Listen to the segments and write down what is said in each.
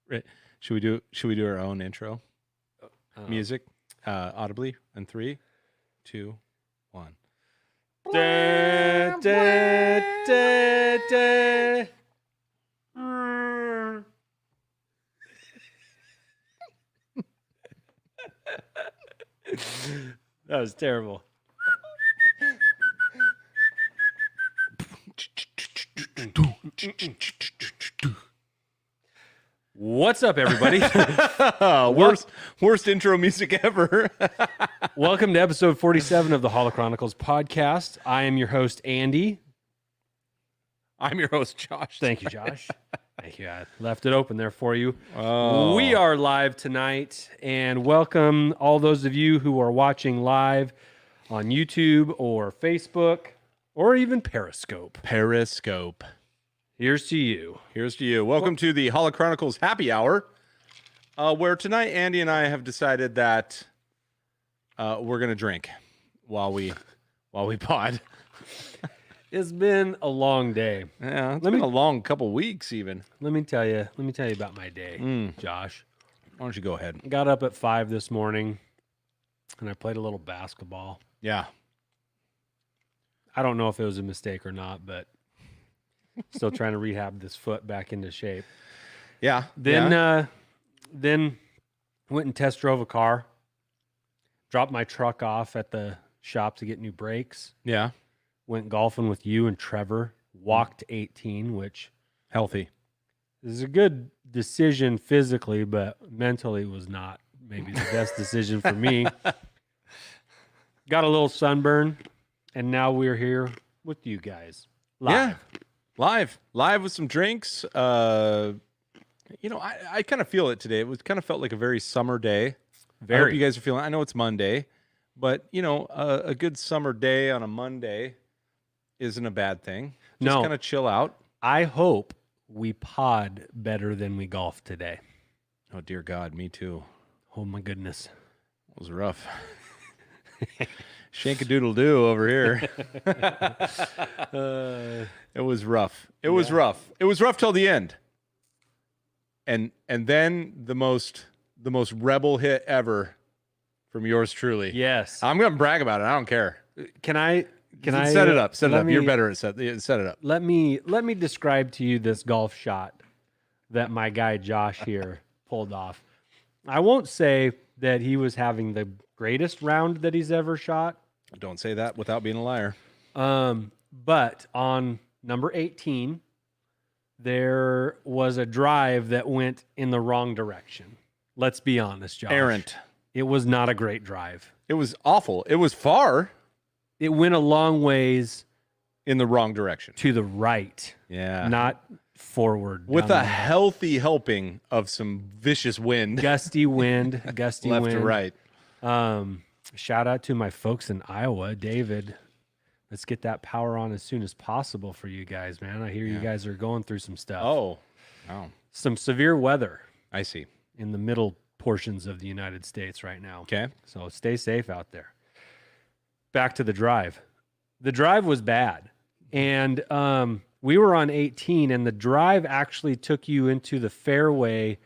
Right. Should we do our own intro music audibly in 3, 2, 1. Da, da, da, da. That was terrible. What's up, everybody? Worst intro music ever. Welcome to episode 47 of the Holo Chronicles podcast. I am your host, Andy. I'm your host, Josh. Thank you, Josh. Thank you. I left it open there for you. Oh. We are live tonight, and welcome all those of you who are watching live on YouTube or Facebook or even Periscope. Periscope. Here's to you. Here's to you. Welcome to the Holo Chronicles Happy Hour, where tonight Andy and I have decided that we're gonna drink while we pod. It's been a long day. Yeah, it's been a long couple weeks even. Let me tell you about my day, Josh. Why don't you go ahead? Got up at 5 this morning, and I played a little basketball. Yeah. I don't know if it was a mistake or not, but still trying to rehab this foot back into shape. Yeah. Then went and test drove a car. Dropped my truck off at the shop to get new brakes. Yeah. Went golfing with you and Trevor. Walked 18, which Healthy. is a good decision physically, but mentally was not maybe the best decision for me. Got a little sunburn, and now we're here with you guys. Live. Yeah. Live with some drinks. I kind of feel it today. It kind of felt like a very summer day. I hope you guys are feeling. I know it's Monday, but a good summer day on a Monday isn't a bad thing. Just kind of chill out. I hope we pod better than we golf today. Oh dear God, me too. Oh my goodness, it was rough. Shankadoodle-doo over here. It was rough. It was rough. It was rough till the end. And then the most rebel hit ever from yours truly. Yes. I'm going to brag about it. I don't care. Can I set it up? Set it up. You're better at set it up. Let me describe to you this golf shot that my guy Josh here pulled off. I won't say that he was having the greatest round that he's ever shot. Don't say that without being a liar. But on number 18, there was a drive that went in the wrong direction. Let's be honest, Josh. Errant. It was not a great drive. It was awful. It was far. It went a long ways in the wrong direction. To the right. Yeah. Not forward. With a healthy helping of some vicious wind. Gusty wind. Left to right. Shout out to my folks in Iowa. David, let's get that power on as soon as possible for you guys, man. I hear you guys are going through some stuff. Oh. Some severe weather. I see. In the middle portions of the United States right now. Okay. So stay safe out there. Back to the drive. The drive was bad. And we were on 18, and the drive actually took you into the fairway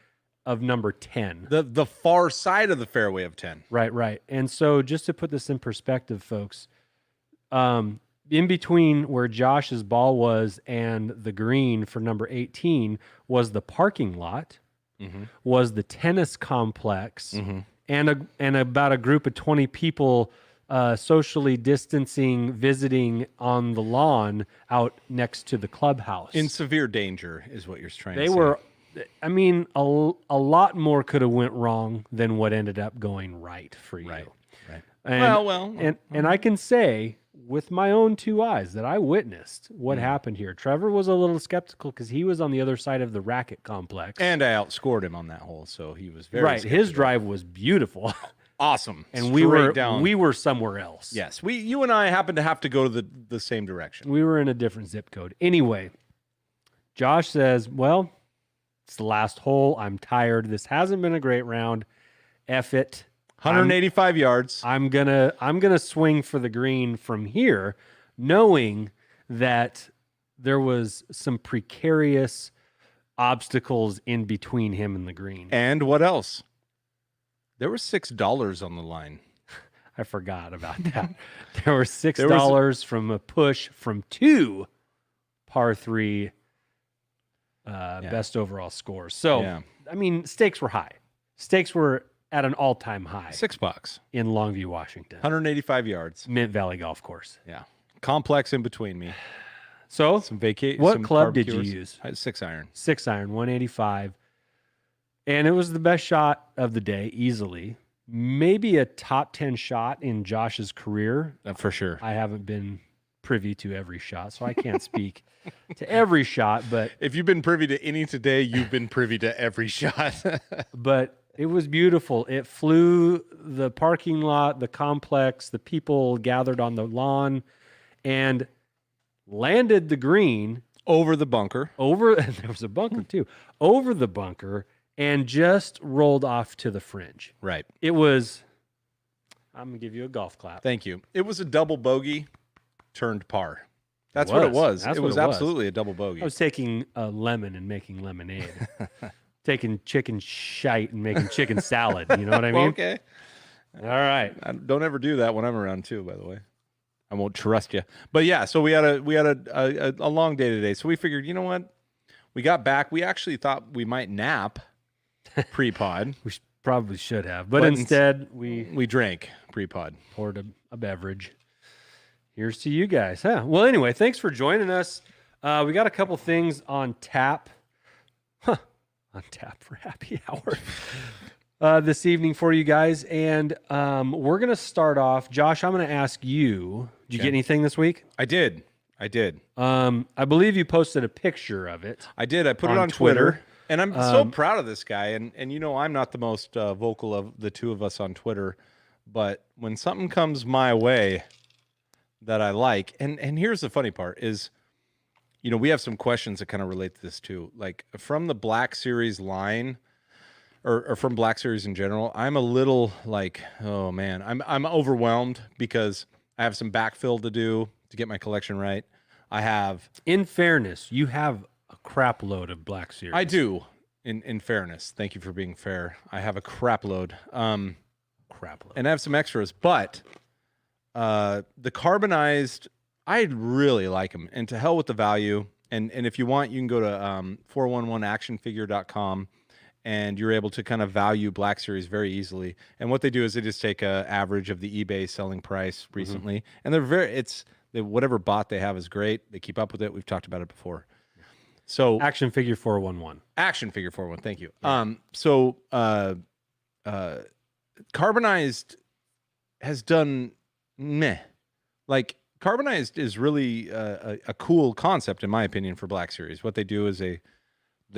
of number 10. The far side of the fairway of 10. Right. And so just to put this in perspective, folks, in between where Josh's ball was and the green for number 18 was the parking lot, was the tennis complex, and about a group of 20 people socially distancing, visiting on the lawn out next to the clubhouse. In severe danger is what you're trying to say. They were, I mean, a lot more could have went wrong than what ended up going right for you. Right. And, and I can say with my own two eyes that I witnessed what happened here. Trevor was a little skeptical because he was on the other side of the racket complex. And I outscored him on that hole, so he was very skeptical. His drive was beautiful. Awesome. And we were somewhere else. Yes. You and I happened to have to go to the same direction. We were in a different zip code. Anyway, Josh says, well, it's the last hole. I'm tired. This hasn't been a great round. F it. 185 yards. I'm gonna swing for the green from here, knowing that there was some precarious obstacles in between him and the green. And what else? There was $6 on the line. I forgot about that. There were $6 from a push from 2 par 3 best overall scores. So, I mean, stakes were high. Stakes were at an all-time high. $6 in Longview, Washington. 185 yards. Mint Valley Golf Course. Yeah. Complex in between me. So, what club did you barbecuers. use? 6-iron. 6-iron, 185. And it was the best shot of the day, easily. Maybe a top 10 shot in Josh's career. For sure. I haven't been privy to every shot, so I can't speak to every shot. But if you've been privy to any today, you've been privy to every shot. But it was beautiful. It flew the parking lot, the complex, the people gathered on the lawn, and landed the green over the bunker. And there was a bunker too. Over the bunker. And just rolled off to the fringe. Right. It was, I'm going to give you a golf clap. Thank you. It was a double bogey turned par. That's what it was. It was absolutely a double bogey. I was taking a lemon and making lemonade. Taking chicken shite and making chicken salad. You know what I mean? Okay. All right. Don't ever do that when I'm around too, by the way. I won't trust you. But yeah, so we had a long day today. So we figured, you know what? We got back. We actually thought we might nap pre-pod. We probably should have, but instead we drank pre-pod. Poured a beverage. Here's to you guys. Huh? Well, anyway, thanks for joining us. We got a couple things on tap. On tap for happy hour this evening for you guys. And we're going to start off. Josh, I'm going to ask you, did you get anything this week? I did. I believe you posted a picture of it. I did. I put it on Twitter. And I'm so proud of this guy. And you know, I'm not the most vocal of the two of us on Twitter. But when something comes my way that I like, and here's the funny part is, you know, we have some questions that kind of relate to this too. Like from the Black Series line, or from Black Series in general, I'm a little like, oh man, I'm overwhelmed because I have some backfill to do to get my collection right. I have, in fairness, you have a crap load of Black Series. I do. In fairness, thank you for being fair. I have a crap load. And I have some extras, but the carbonized, I really like them. And to hell with the value. And if you want, you can go to 411actionfigure.com and you're able to kind of value Black Series very easily. And what they do is they just take a average of the eBay selling price recently, and whatever bot they have is great. They keep up with it. We've talked about it before. So Action Figure 411. Action Figure 411. Thank you. Yeah. Carbonized has done meh. Like carbonized is really a cool concept in my opinion for Black Series. What they do is they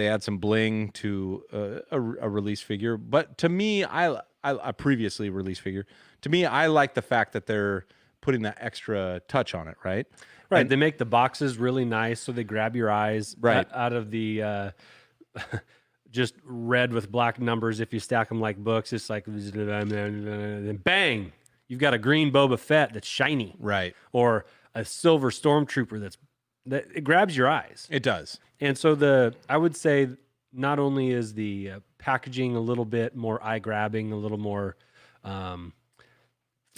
add some bling to a release figure. But to me, a previously released figure. To me, I like the fact that they're putting that extra touch on it, right? Right. And they make the boxes really nice so they grab your eyes out of the just red with black numbers. If you stack them like books, it's like bang, you've got a green Boba Fett that's shiny. Right. Or a silver Stormtrooper that it grabs your eyes. It does. And so I would say not only is the packaging a little bit more eye-grabbing, a little more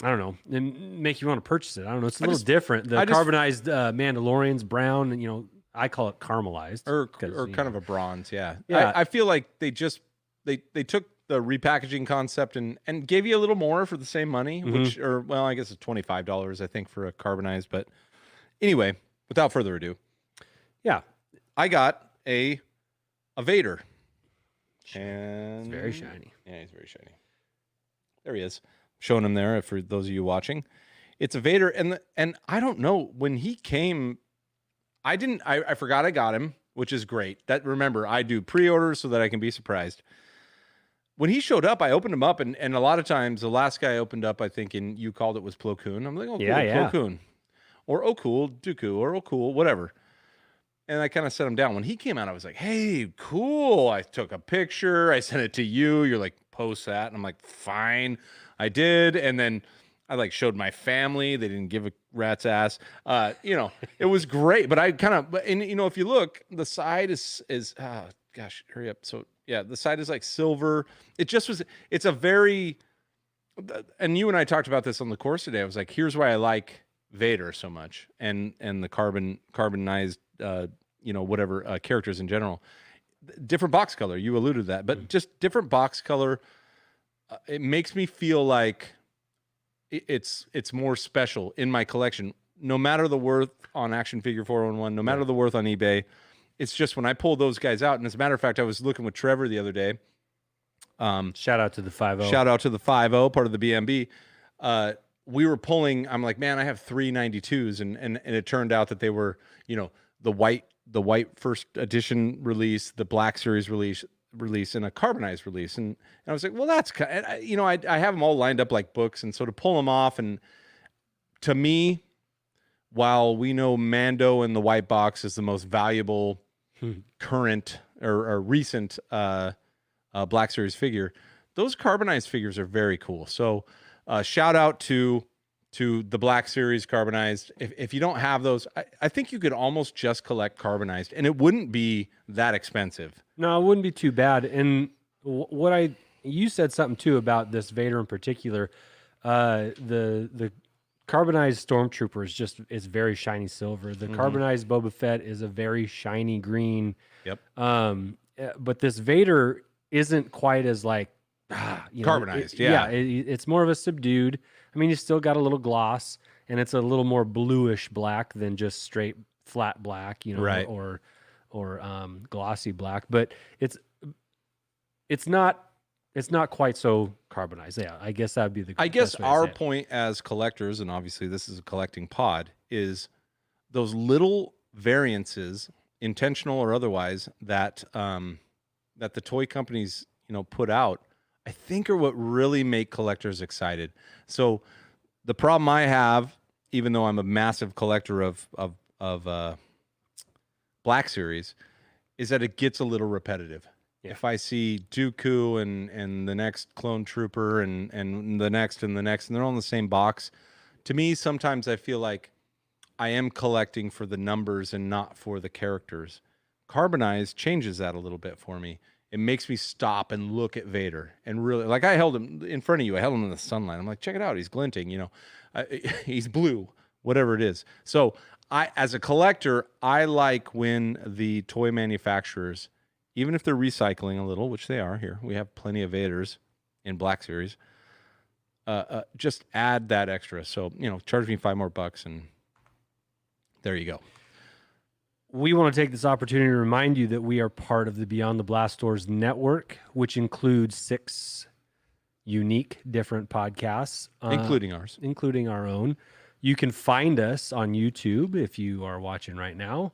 I don't know, and make you want to purchase it. I don't know. It's a little different. The carbonized Mandalorian's brown, and I call it caramelized, or kind of a bronze. Yeah. Yeah. I feel like they took the repackaging concept and gave you a little more for the same money, I guess it's $25 I think for a carbonized. But anyway, without further ado, yeah, I got a Vader, and it's very shiny. Yeah, he's very shiny. There he is. Showing him there for those of you watching. It's a Vader, and I don't know, when he came, I forgot I got him, which is great. Remember, I do pre-orders so that I can be surprised. When he showed up, I opened him up, and a lot of times the last guy I opened up, I think, and you called it was Plo Koon. I'm like, oh, cool, Plo Koon. Or oh cool, Dooku, or oh cool, whatever. And I kind of set him down. When he came out, I was like, hey, cool. I took a picture. I sent it to you. You're like, post that. And I'm like, fine. I did. And then I showed my family. They didn't give a rat's ass. It was great. But I kind of, and if you look, the side is gosh, hurry up. So yeah, the side is like silver. It just was. It's a very. And you and I talked about this on the course today. I was like, here's why I like Vader so much, and the carbonized, whatever characters in general. Different box color. You alluded to that, but just different box color. It makes me feel like it's more special in my collection. No matter the worth on Action Figure 411, no matter the worth on eBay, it's just when I pull those guys out. And as a matter of fact, I was looking with Trevor the other day. Shout out to the 5-0. Shout out to the 5-0, part of the BMB. We were pulling. I'm like, man, I have 392s, and it turned out that they were, the white first edition release, the Black Series release, and a carbonized release. And I was like, well, that's I have them all lined up like books, and so to pull them off, and to me, while we know Mando in the white box is the most valuable current or recent Black Series figure, those carbonized figures are very cool. So shout out to the Black Series carbonized. If you don't have those, I think you could almost just collect carbonized, and it wouldn't be that expensive. No, it wouldn't be too bad. And you said something too about this Vader in particular. The carbonized Stormtrooper is very shiny silver. The carbonized Boba Fett is a very shiny green. Yep. But this Vader isn't quite as like carbonized. It's more of a subdued. I mean, you still got a little gloss, and it's a little more bluish black than just straight flat black, right. or glossy black. But it's not quite so carbonized. Yeah, I guess that'd be the. I guess our point as collectors, and obviously this is a collecting pod, is those little variances, intentional or otherwise, that the toy companies put out, I think are what really make collectors excited. So the problem I have, even though I'm a massive collector of Black Series, is that it gets a little repetitive. Yeah. If I see Dooku and the next clone trooper and the next and the next, and they're all in the same box, to me, sometimes I feel like I am collecting for the numbers and not for the characters. Carbonized changes that a little bit for me. It makes me stop and look at Vader and really, like, I held him in front of you. I held him in the sunlight. I'm like, check it out. He's glinting, he's blue, whatever it is. So as a collector, I like when the toy manufacturers, even if they're recycling a little, which they are here, we have plenty of Vaders in Black Series, just add that extra. So, charge me $5 more and there you go. We want to take this opportunity to remind you that we are part of the Beyond the Blast Doors network, which includes 6 unique different podcasts. Including ours. Including our own. You can find us on YouTube, if you are watching right now,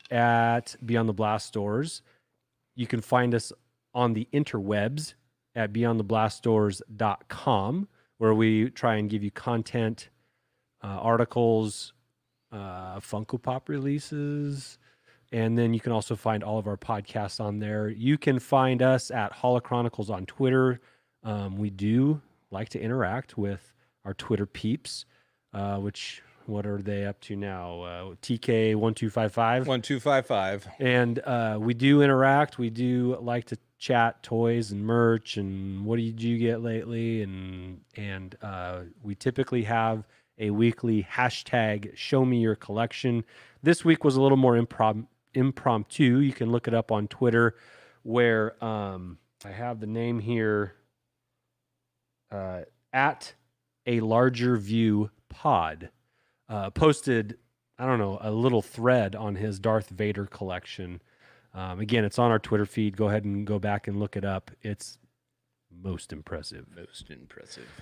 at Beyond the Blast Doors. You can find us on the interwebs at beyondtheblastdoors.com, where we try and give you content, articles, Funko Pop releases, and then you can also find all of our podcasts on there. You can find us at Holochronicles on Twitter. We do like to interact with our Twitter peeps, what are they up to now? TK1255. 1255. And we do interact. We do like to chat toys and merch and what did you get lately? And we typically have a weekly hashtag show me your collection. This week was a little more impromptu. You can look it up on Twitter where I have the name here at a larger view pod posted, I don't know, a little thread on his Darth Vader collection. Again, it's on our Twitter feed. Go ahead and go back and look it up. It's most impressive.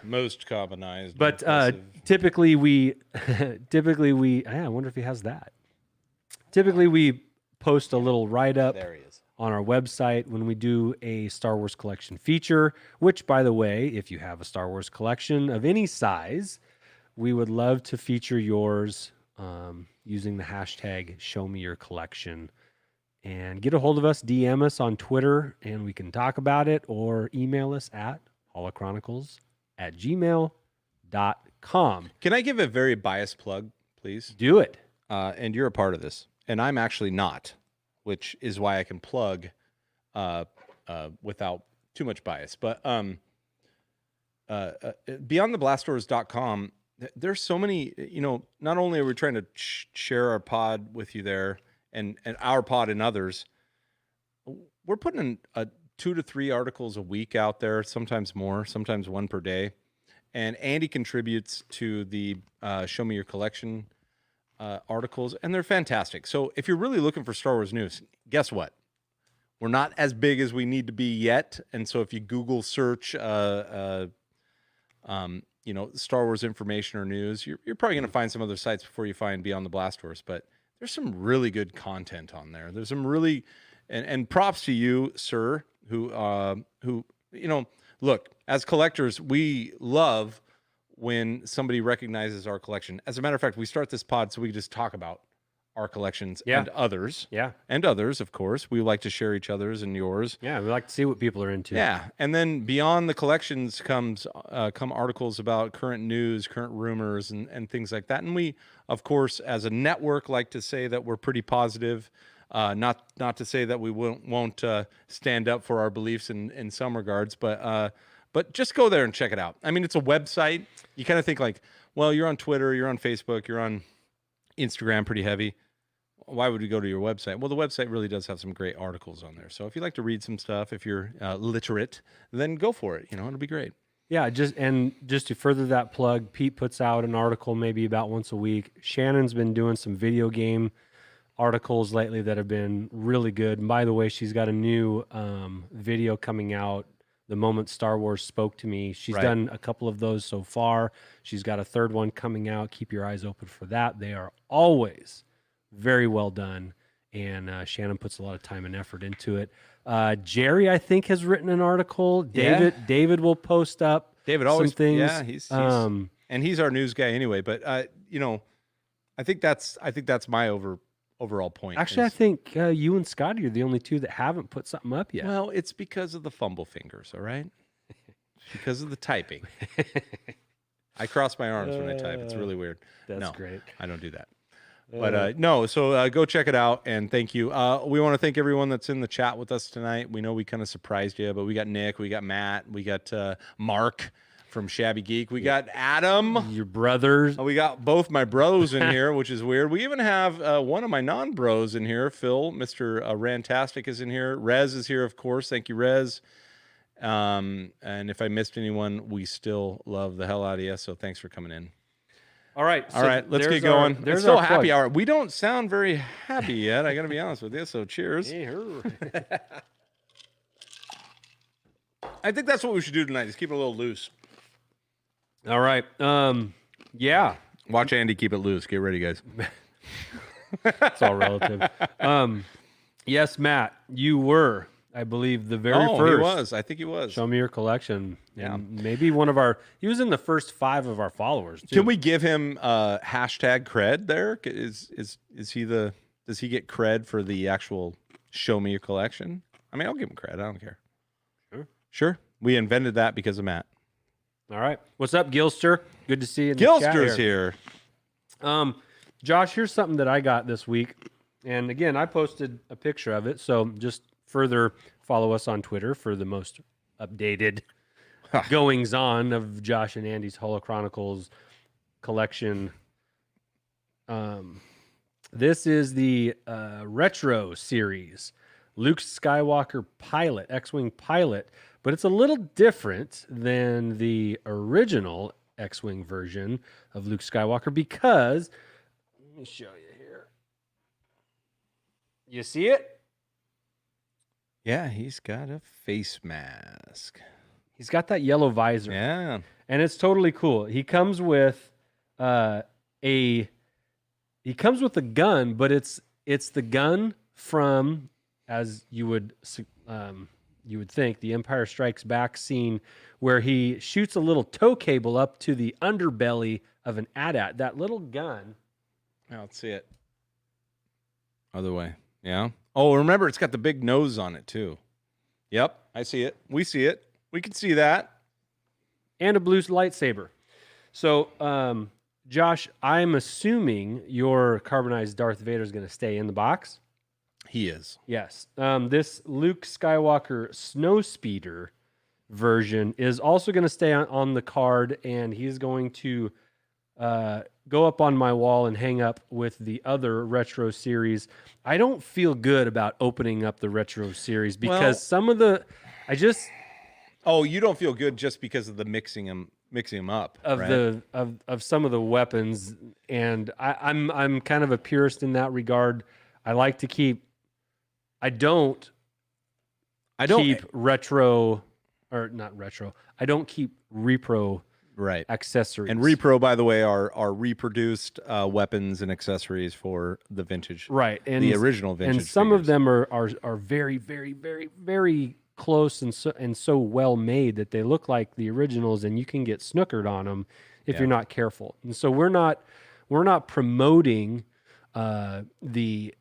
Most carbonized. But typically we I wonder if he has that. Typically we post a little write-up on our website when we do a Star Wars collection feature, which, by the way, if you have a Star Wars collection of any size, we would love to feature yours using the hashtag show me your collection. And get a hold of us, DM us on Twitter, and we can talk about it, or email us at holochronicles@gmail.com. Can I give a very biased plug, please? Do it. And you're a part of this, and I'm actually not, which is why I can plug without too much bias. But beyondtheblastdoors.com, there's so many, not only are we trying to share our pod with you there and our pod and others, we're putting in 2 to 3 articles a week out there, sometimes more, sometimes one per day. And Andy contributes to the Show Me Your Collection articles, and they're fantastic. So if you're really looking for Star Wars news, guess what? We're not as big as we need to be yet. And so if you Google search, Star Wars information or news, you're probably going to find some other sites before you find Beyond the Blast Doors. But there's some really good content on there. There's some really, and props to you, sir, who look, as collectors, we love when somebody recognizes our collection. As a matter of fact, we start this pod so we can just talk about our collections and others. Yeah. And others, of course. We like to share each other's and yours. Yeah, we like to see what people are into. Yeah. And then beyond the collections come articles about current news, current rumors, and things like that. And we, of course, as a network, like to say that we're pretty positive. Not to say that we won't stand up for our beliefs in some regards, but just go there and check it out. I mean, it's a website. You kind of think like, well, you're on Twitter, you're on Facebook, you're on Instagram pretty heavy. Why would we go to your website? Well, the website really does have some great articles on there. So if you like to read some stuff, if you're literate, then go for it. It'll be great. Yeah, just to further that plug, Pete puts out an article maybe about once a week. Shannon's been doing some video game articles lately that have been really good. And by the way, she's got a new video coming out the moment Star Wars spoke to me. She's done a couple of those so far. She's got a third one coming out. Keep your eyes open for that. They are always very well done, and Shannon puts a lot of time and effort into it. Jerry, I think, has written an article. David will post up always some things. Yeah, he's and he's our news guy anyway. But I think that's my overall point. Actually, I think you and Scotty are the only two that haven't put something up yet. Well, it's because of the fumble fingers, all right? Because of the typing. I cross my arms when I type. It's really weird. That's great. I don't do that. But so go check it out, and thank you. We want to thank everyone that's in the chat with us tonight. We know we kind of surprised you, but we got Nick, we got Matt, we got Mark from Shabby Geek. We got Adam. Your brothers. We got both my bros in here, which is weird. We even have one of my non-bros in here. Phil, Mr. Rantastic is in here. Rez is here, of course. Thank you, Rez. And if I missed anyone, we still love the hell out of you, so thanks for coming in. All right, let's get going. It's still happy hour. We don't sound very happy yet, I got to be honest with you, so cheers. I think that's what we should do tonight, is keep it a little loose. All right. Yeah. Watch Andy keep it loose. Get ready, guys. It's all relative. Yes, Matt, you were, I believe, the very first. He was. I think he was. Show Me Your Collection. Yeah. And maybe he was in the first 5 of our followers, too. Can we give him hashtag cred there? Is he does he get cred for the actual Show Me Your Collection? I mean, I'll give him cred. I don't care. Sure. We invented that because of Matt. All right. What's up, Gilster? Good to see you. Gilster's here. Josh, here's something that I got this week. And again, I posted a picture of it. So just further follow us on Twitter for the most updated goings on of Josh and Andy's Holo Chronicles collection. This is the retro series, Luke Skywalker pilot, X-Wing pilot. But it's a little different than the original X-Wing version of Luke Skywalker because, let me show you here. You see it? Yeah, he's got a face mask. He's got that yellow visor. Yeah. And it's totally cool. He comes with a gun, but it's the gun from, as you would think, the Empire Strikes Back scene where he shoots a little tow cable up to the underbelly of an AT-AT. That little gun. Let's see it. Other way. Yeah. Oh, remember, it's got the big nose on it, too. Yep, I see it. We see it. We can see that. And a blue lightsaber. So, Josh, I'm assuming your carbonized Darth Vader is going to stay in the box. He is. Yes. This Luke Skywalker Snowspeeder version is also going to stay on the card, and he's going to go up on my wall and hang up with the other retro series. I don't feel good about opening up the retro series because some of the, Oh, you don't feel good just because of the mixing them up of right? of some of the weapons, and I'm kind of a purist in that regard. I like to keep. I don't keep retro, or not retro. I don't keep repro right accessories. And repro, by the way, are reproduced weapons and accessories for the vintage, right? And the original vintage. And some figures. of them are very, very, very, very close and so well made that they look like the originals, and you can get snookered on them if you're not careful. And so we're not promoting the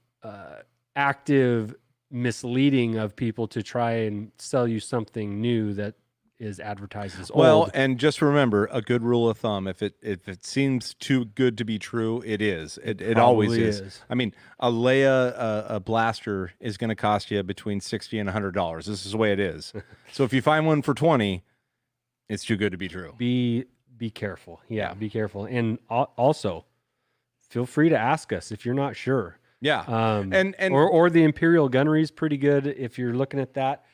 active misleading of people to try and sell you something new that is advertised as old. Well, and just remember, a good rule of thumb: if it seems too good to be true, it is. It always is. I mean, a Leia a blaster is going to cost you between $60 and $100. This is the way it is. So if you find one for 20, it's too good to be true. Be careful. Yeah, be careful. And also, feel free to ask us if you're not sure. Yeah, or the Imperial gunnery is pretty good if you're looking at that.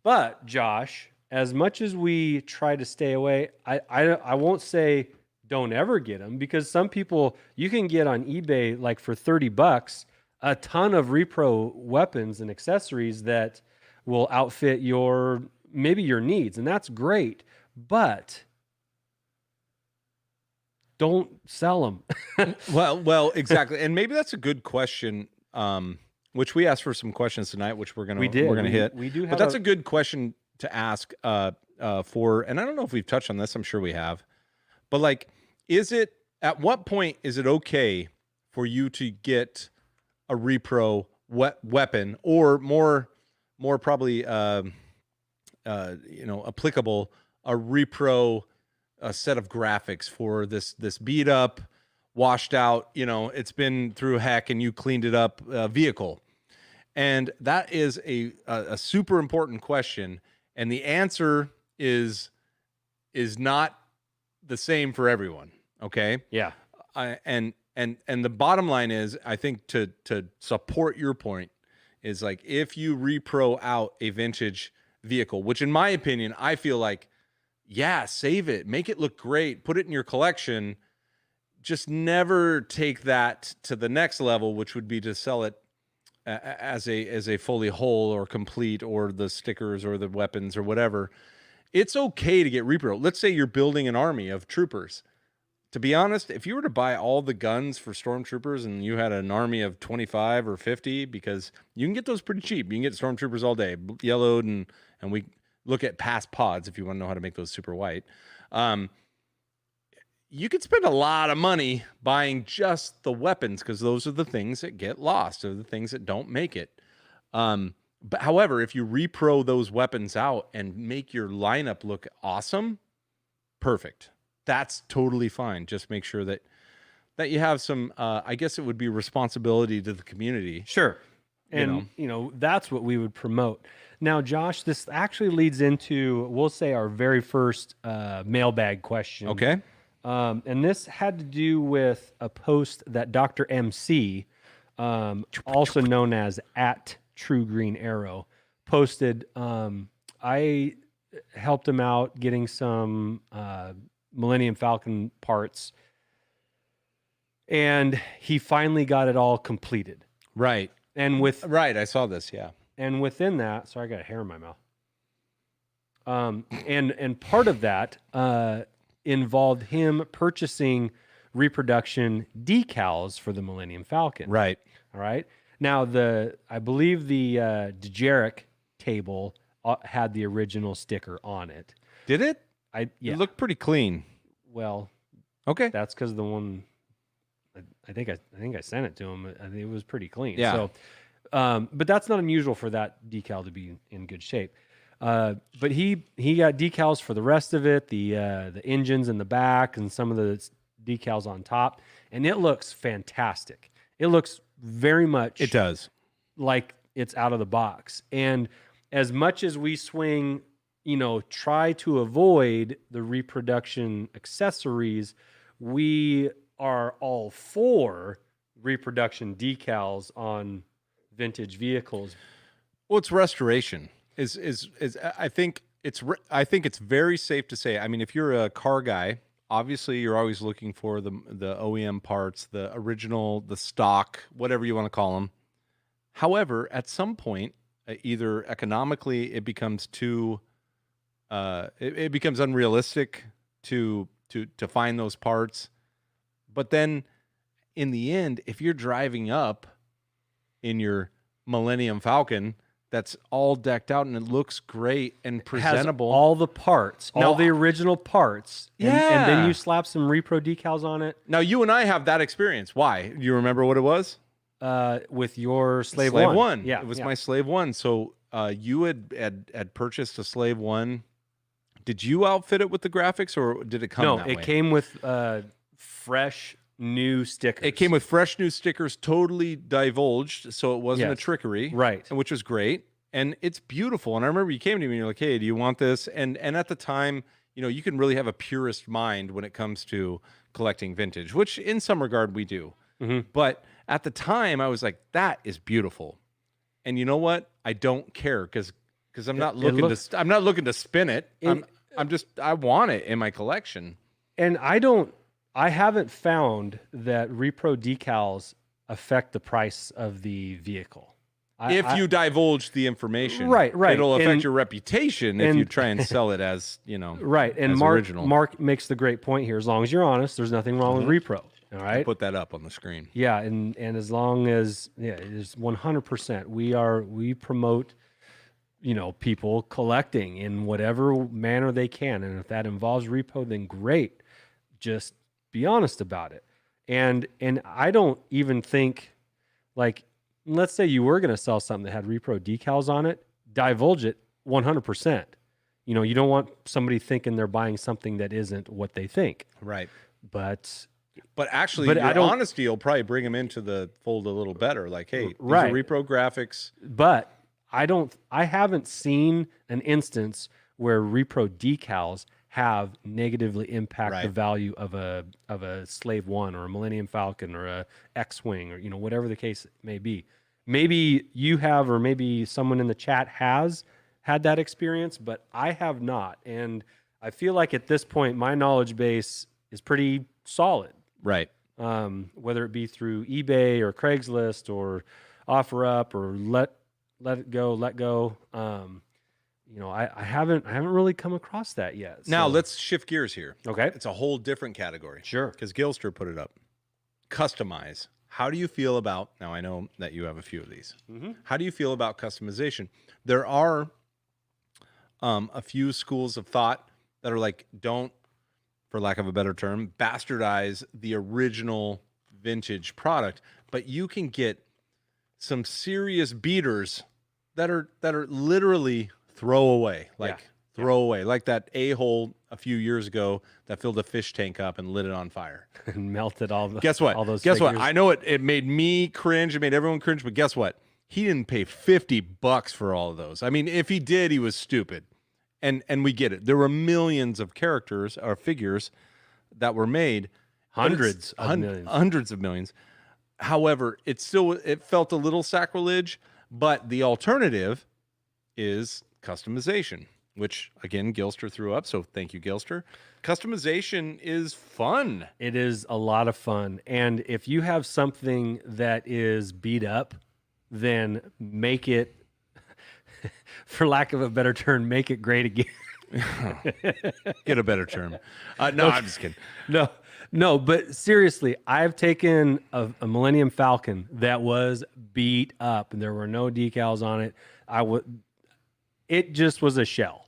But Josh, as much as we try to stay away, I won't say don't ever get them, because some people you can get on eBay like for $30 a ton of repro weapons and accessories that will outfit maybe your needs, and that's great. But don't sell them. well, exactly. And maybe that's a good question, which we asked for some questions tonight, which we're gonna hit. We do have, but that's a good question to ask for, and I don't know if we've touched on this. I'm sure we have, but like, at what point is it okay for you to get a repro weapon, or more probably applicable, a repro set of graphics for this beat up, washed out, it's been through heck and you cleaned it up vehicle? And that is a super important question. And the answer is not the same for everyone. Okay. Yeah. And the bottom line is, I think to support your point, is like, if you repro out a vintage vehicle, which in my opinion, I feel like, yeah, save it, make it look great, put it in your collection. Just never take that to the next level, which would be to sell it as a fully whole or complete, or the stickers or the weapons or whatever. It's okay to get repro. Let's say you're building an army of troopers. To be honest, if you were to buy all the guns for stormtroopers and you had an army of 25 or 50, because you can get those pretty cheap. You can get stormtroopers all day, yellowed, and we look at past pods if you want to know how to make those super white. You could spend a lot of money buying just the weapons, because those are the things that get lost, they're the things that don't make it. But however, if you repro those weapons out and make your lineup look awesome, perfect. That's totally fine. Just make sure that you have some, I guess it would be responsibility to the community. Sure. And, that's what we would promote. Now, Josh, this actually leads into, we'll say, our very first mailbag question. Okay. And this had to do with a post that Dr. MC, also known as @TrueGreenArrow, posted. I helped him out getting some Millennium Falcon parts, and he finally got it all completed. Right. And I saw this, yeah. And within that, sorry, I got a hair in my mouth. And part of that involved him purchasing reproduction decals for the Millennium Falcon. Right. All right. Now, I believe the Dejeric table had the original sticker on it. Did it? Yeah. It looked pretty clean. Well, okay. That's because the one, I think I sent it to him. I think it was pretty clean. Yeah. So, but that's not unusual for that decal to be in good shape. But he got decals for the rest of it, the engines in the back and some of the decals on top, and it looks fantastic. It looks very much. It does. like it's out of the box. And as much as we swing, try to avoid the reproduction accessories, we are all for reproduction decals on vintage vehicles. Well, it's restoration. I think it's very safe to say. I mean, if you're a car guy, obviously you're always looking for the OEM parts, the original, the stock, whatever you want to call them. However, at some point, either economically it becomes too it becomes unrealistic to find those parts. But then in the end, if you're driving up in your Millennium Falcon that's all decked out and it looks great and presentable, has all the parts, all the original parts, and then you slap some repro decals on it. Now, you and I have that experience. Why? Do you remember what it was? With your Slave 1. Yeah, it was my Slave 1. So you had purchased a Slave 1. Did you outfit it with the graphics, or did it come that way? No, it came with fresh new stickers. It came with fresh new stickers, totally divulged, so it wasn't a trickery. Right. Which was great. And it's beautiful. And I remember you came to me and you're like, hey, do you want this? And at the time, you can really have a purist mind when it comes to collecting vintage, which in some regard we do. Mm-hmm. But at the time, I was like, that is beautiful. And you know what? I don't care because I'm not looking to spin it. I want it in my collection. And I haven't found that repro decals affect the price of the vehicle. If you divulge the information, right, it'll affect your reputation if you try and sell it as, right. And Mark makes the great point here. As long as you're honest, there's nothing wrong with repro. All right. I'll put that up on the screen. Yeah, and as long as it is 100%, we promote, people collecting in whatever manner they can, and if that involves repo, then great. Just be honest about it. And I don't even think, like, let's say you were going to sell something that had repro decals on it, divulge it 100%. You don't want somebody thinking they're buying something that isn't what they think. Right. But actually, your honesty will probably bring them into the fold a little better. Like, hey, these are repro graphics. But I haven't seen an instance where repro decals have negatively impact the value of a Slave 1 or a Millennium Falcon or a X-Wing or whatever the case may be. Maybe you have, or maybe someone in the chat has had that experience, but I have not. And I feel like at this point my knowledge base is pretty solid. Right. Whether it be through eBay or Craigslist or OfferUp or let go. I haven't really come across that yet. Now let's shift gears here. Okay. It's a whole different category. Sure. Because Gilster put it up. Customize. How do you feel about, now I know that you have a few of these. Mm-hmm. How do you feel about customization? There are a few schools of thought that are like, don't, for lack of a better term, bastardize the original vintage product, but you can get some serious beaters that are literally throwaway, like that a-hole a few years ago that filled a fish tank up and lit it on fire and melted all the. Guess what? All those. Guess figures. what? I know it made me cringe. It made everyone cringe. But guess what? He didn't pay $50 for all of those. I mean, if he did, he was stupid. And we get it. There were millions of characters or figures that were made, hundreds of millions. However, it felt a little sacrilege. But the alternative is customization, which again Gilster threw up. So thank you, Gilster. Customization is fun. It is a lot of fun, and if you have something that is beat up, then make it, for lack of a better term, make it great again. Get a better term. No, I'm just kidding. No, but seriously, I've taken a Millennium Falcon that was beat up and there were no decals on it. It just was a shell.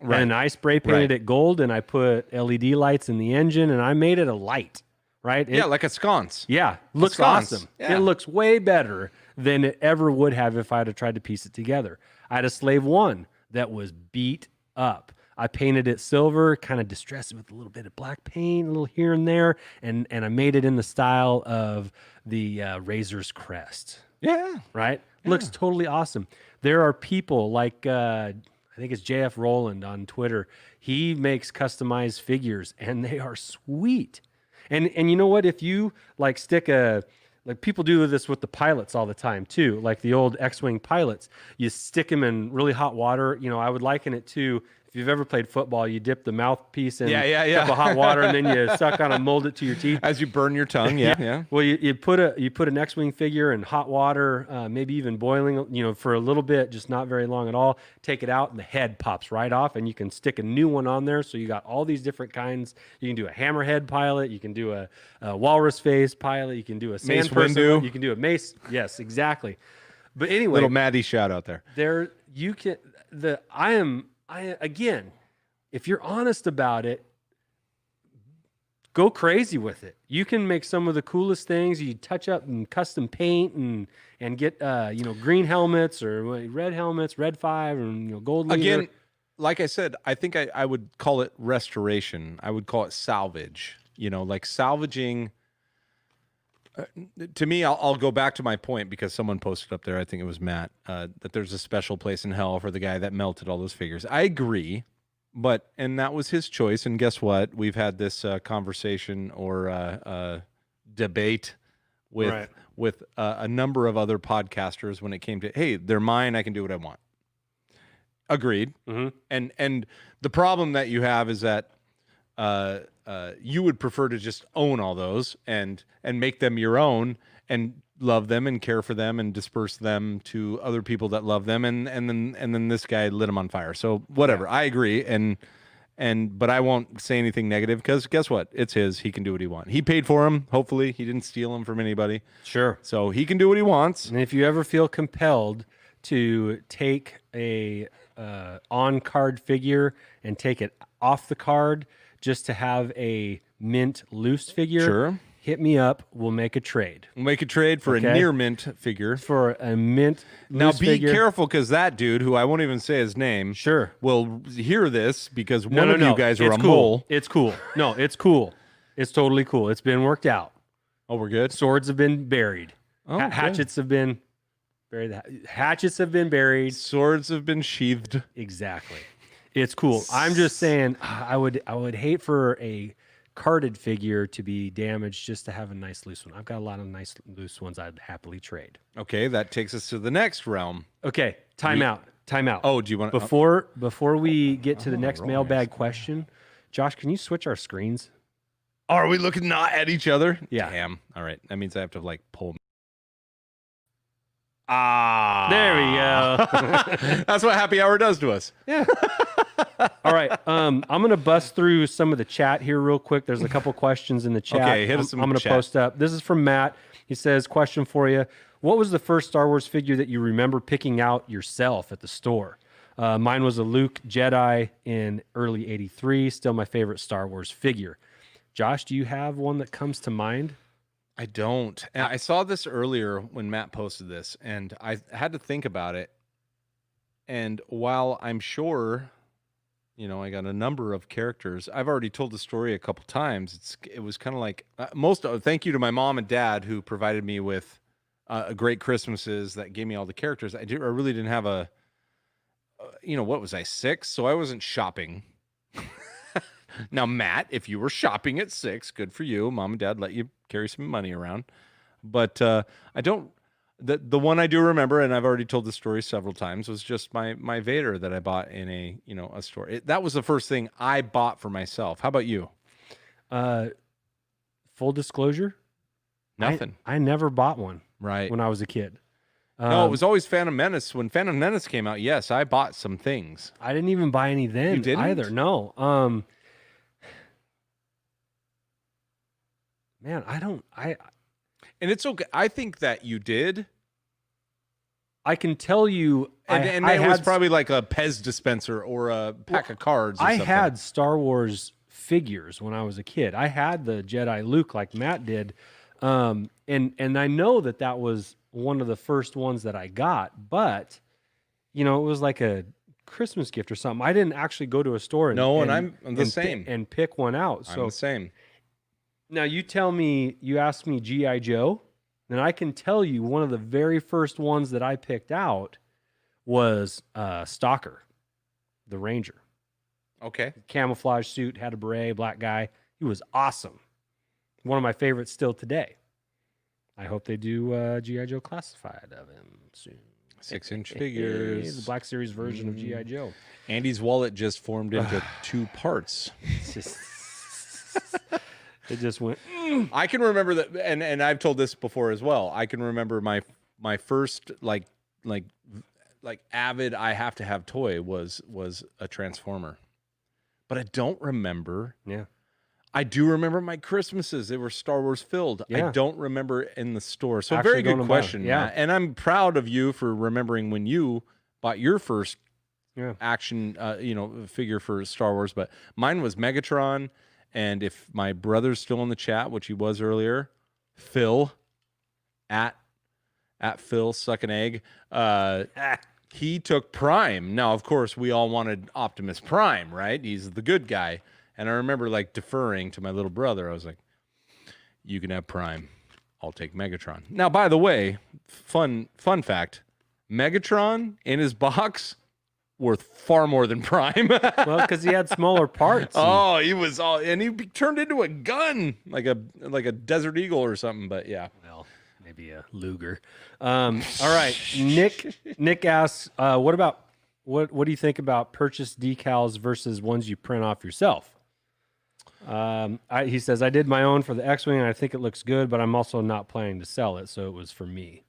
Right. And I spray painted it gold and I put LED lights in the engine and I made it a light. Right? Like a sconce. Yeah. Looks awesome. Yeah. It looks way better than it ever would have if I had tried to piece it together. I had a Slave 1 that was beat up. I painted it silver, kind of distressed it with a little bit of black paint, a little here and there, and I made it in the style of the Razor's Crest. Yeah. right? Yeah. Looks totally awesome. There are people like I think it's JF Roland on Twitter. He makes customized figures and they are sweet. And you know what? If you like stick a like people do this with the pilots all the time too, like the old X-wing pilots. You stick them in really hot water. You know, I would liken it to if you've ever played football, you dip the mouthpiece in a cup of hot water and then you suck on and mold it to your teeth as you burn your tongue. Yeah. Well, you put an X-wing figure in hot water, maybe even boiling, you know, for a little bit, just not very long at all. Take it out, and the head pops right off, and you can stick a new one on there. So you got all these different kinds. You can do a hammerhead pilot. You can do a walrus face pilot. You can do a sand person. You can do a mace. Yes, exactly. But anyway, little Maddie shout out there. There you can. Again, if you're honest about it, go crazy with it. You can make some of the coolest things. You touch up and custom paint and get green helmets or red helmets, red 5 and gold leader. Again, like I said, I think I would call it restoration. I would call it salvage. You know, like salvaging. To me, I'll go back to my point because someone posted up there, I think it was Matt, that there's a special place in hell for the guy that melted all those figures. I agree, and that was his choice. And guess what? We've had this conversation or debate with a number of other podcasters when it came to, hey, they're mine, I can do what I want. Agreed. Mm-hmm. And the problem that you have is that you would prefer to just own all those and make them your own and love them and care for them and disperse them to other people that love them and then this guy lit them on fire. So whatever, I agree but I won't say anything negative because guess what? It's his. He can do what he wants. He paid for him. Hopefully, he didn't steal them from anybody. Sure. So he can do what he wants. And if you ever feel compelled to take a on-card figure and take it off the card just to have a mint loose figure, sure, hit me up. We'll make a trade. We'll make a trade for a near mint figure. For a mint now, loose be figure. careful because that dude, who I won't even say his name, sure, will hear this because one of you guys are a mole. It's cool. No, it's cool. It's totally cool. It's been worked out. Oh, we're good. Swords have been buried. Oh, hatchets have been buried. Hatchets have been buried. Swords have been sheathed. Exactly. It's cool. I'm just saying, I would hate for a carded figure to be damaged just to have a nice loose one. I've got a lot of nice loose ones I'd happily trade. Okay, that takes us to the next realm. Okay, time out. Oh, do you want to... Before we get to the next mailbag question, Josh, can you switch our screens? Oh, are we looking not at each other? Yeah. Damn. All right. That means I have to pull. There we go. That's what happy hour does to us. Yeah. All right. I'm going to bust through some of the chat here real quick. There's a couple questions in the chat. Okay, hit us. I'm going to post up. This is from Matt. He says, question for you. What was the first Star Wars figure that you remember picking out yourself at the store? Mine was a Luke Jedi in early 83. Still my favorite Star Wars figure. Josh, do you have one that comes to mind? I don't. And I saw this earlier when Matt posted this, and I had to think about it. And while I'm sure, I got a number of characters. I've already told the story a couple times. It was kind of like thank you to my mom and dad who provided me with great Christmases that gave me all the characters. I really didn't have what was I, 6? So I wasn't shopping. Now, Matt, if you were shopping at 6, good for you. Mom and dad let you carry some money around. But I don't. The one I do remember, and I've already told the story several times, was just my Vader that I bought in a store. That was the first thing I bought for myself. How about you? Full disclosure, nothing. I never bought one. Right. When I was a kid. No, it was always Phantom Menace. When Phantom Menace came out, yes, I bought some things. I didn't even buy any then you didn't? either. No. Man, and it's okay. I think that you did. I can tell you, and it was probably like a Pez dispenser or a pack of cards. I had Star Wars figures when I was a kid. I had the Jedi Luke like Matt did, and I know that was one of the first ones that I got. But it was like a Christmas gift or something. I didn't actually go to a store and I'm the same and pick one out. So I'm the same. Now you tell me, you asked me G.I. Joe. And I can tell you one of the very first ones that I picked out was Stalker, the Ranger. Okay. Camouflage suit, had a beret, black guy. He was awesome. One of my favorites still today. I hope they do G.I. Joe Classified of him soon. 6-inch figures. The Black Series version of G.I. Joe. Andy's wallet just formed into 2 parts. It just went. I can remember that, and I've told this before as well. I can remember my first like avid I have to have toy was a Transformer, but I don't remember. Yeah, I do remember my Christmases. They were Star Wars filled. Yeah. I don't remember in the store. So Actually very good question. Yeah, Matt. And I'm proud of you for remembering when you bought your first action figure for Star Wars. But mine was Megatron. And if my brother's still in the chat, which he was earlier, Phil at Phil Suck an Egg, he took Prime. Now, of course, we all wanted Optimus Prime, right? He's the good guy. And I remember like deferring to my little brother. I was like, "You can have Prime. I'll take Megatron." Now, by the way, fun fact: Megatron in his box worth far more than Prime. well, because he had smaller parts. Oh, he was all, and he turned into a gun, like a Desert Eagle or something. But yeah, well, maybe a Luger. All right, Nick asks, what do you think about purchased decals versus ones you print off yourself? He says, I did my own for the X-Wing, and I think it looks good, but I'm also not planning to sell it, so it was for me.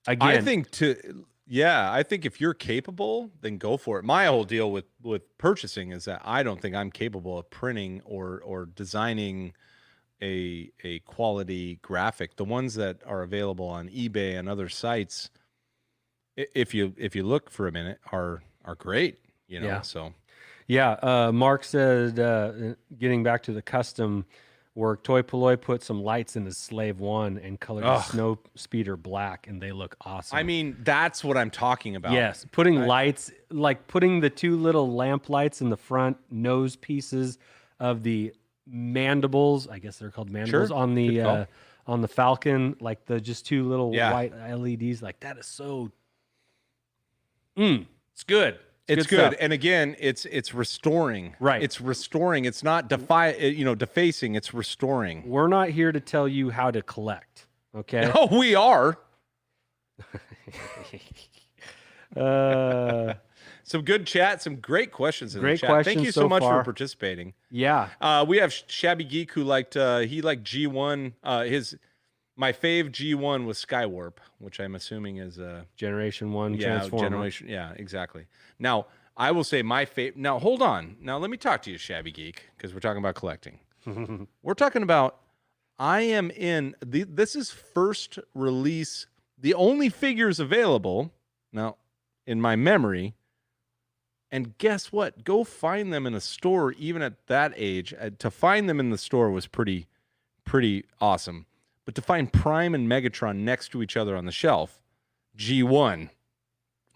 Again, I think if you're capable, then go for it. My whole deal with purchasing is that I don't think I'm capable of printing or designing a quality graphic. The ones that are available on eBay and other sites, if you look for a minute, are great. Yeah. So. Yeah, Mark said, getting back to the custom work, Toy Polloi put some lights in his Slave 1 and colored his Snow Speeder black, and they look awesome. I mean, that's what I'm talking about. Yes, putting lights, like putting the 2 little lamp lights in the front nose pieces of the mandibles, I guess they're called mandibles, on the Falcon, like the just 2 little white LEDs, like that is so... it's good. It's good. And again, it's restoring. Right. It's restoring. It's not defacing. It's restoring. We're not here to tell you how to collect. Okay. Oh, we are. Some good chat. Some great questions in the chat. Thank you so much for participating. Yeah. We have Shabby Geek who liked G1. My fave G1 was Skywarp, which I'm assuming is a Generation 1 Transformer. Yeah, exactly. Now, I will say my favorite. Now, hold on. Now, let me talk to you, Shabby Geek, because we're talking about collecting. We're talking about, I am in, this is first release, the only figures available, now, in my memory, and guess what? Go find them in a store, even at that age. To find them in the store was pretty awesome. But to find Prime and Megatron next to each other on the shelf, G1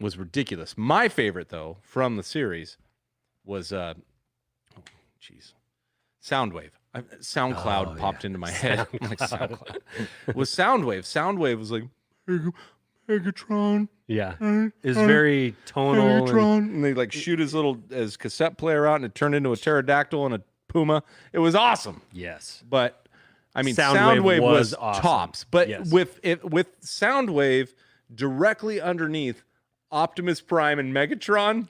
was ridiculous. My favorite, though, from the series was, Soundwave. SoundCloud popped into my head. Like SoundCloud. Was Soundwave. Soundwave was like, Megatron. Yeah. It's very tonal. Megatron. And they like shoot his cassette player out, and it turned into a pterodactyl and a puma. It was awesome. Yes. But I mean, Soundwave was awesome. tops, but with Soundwave directly underneath Optimus Prime and Megatron,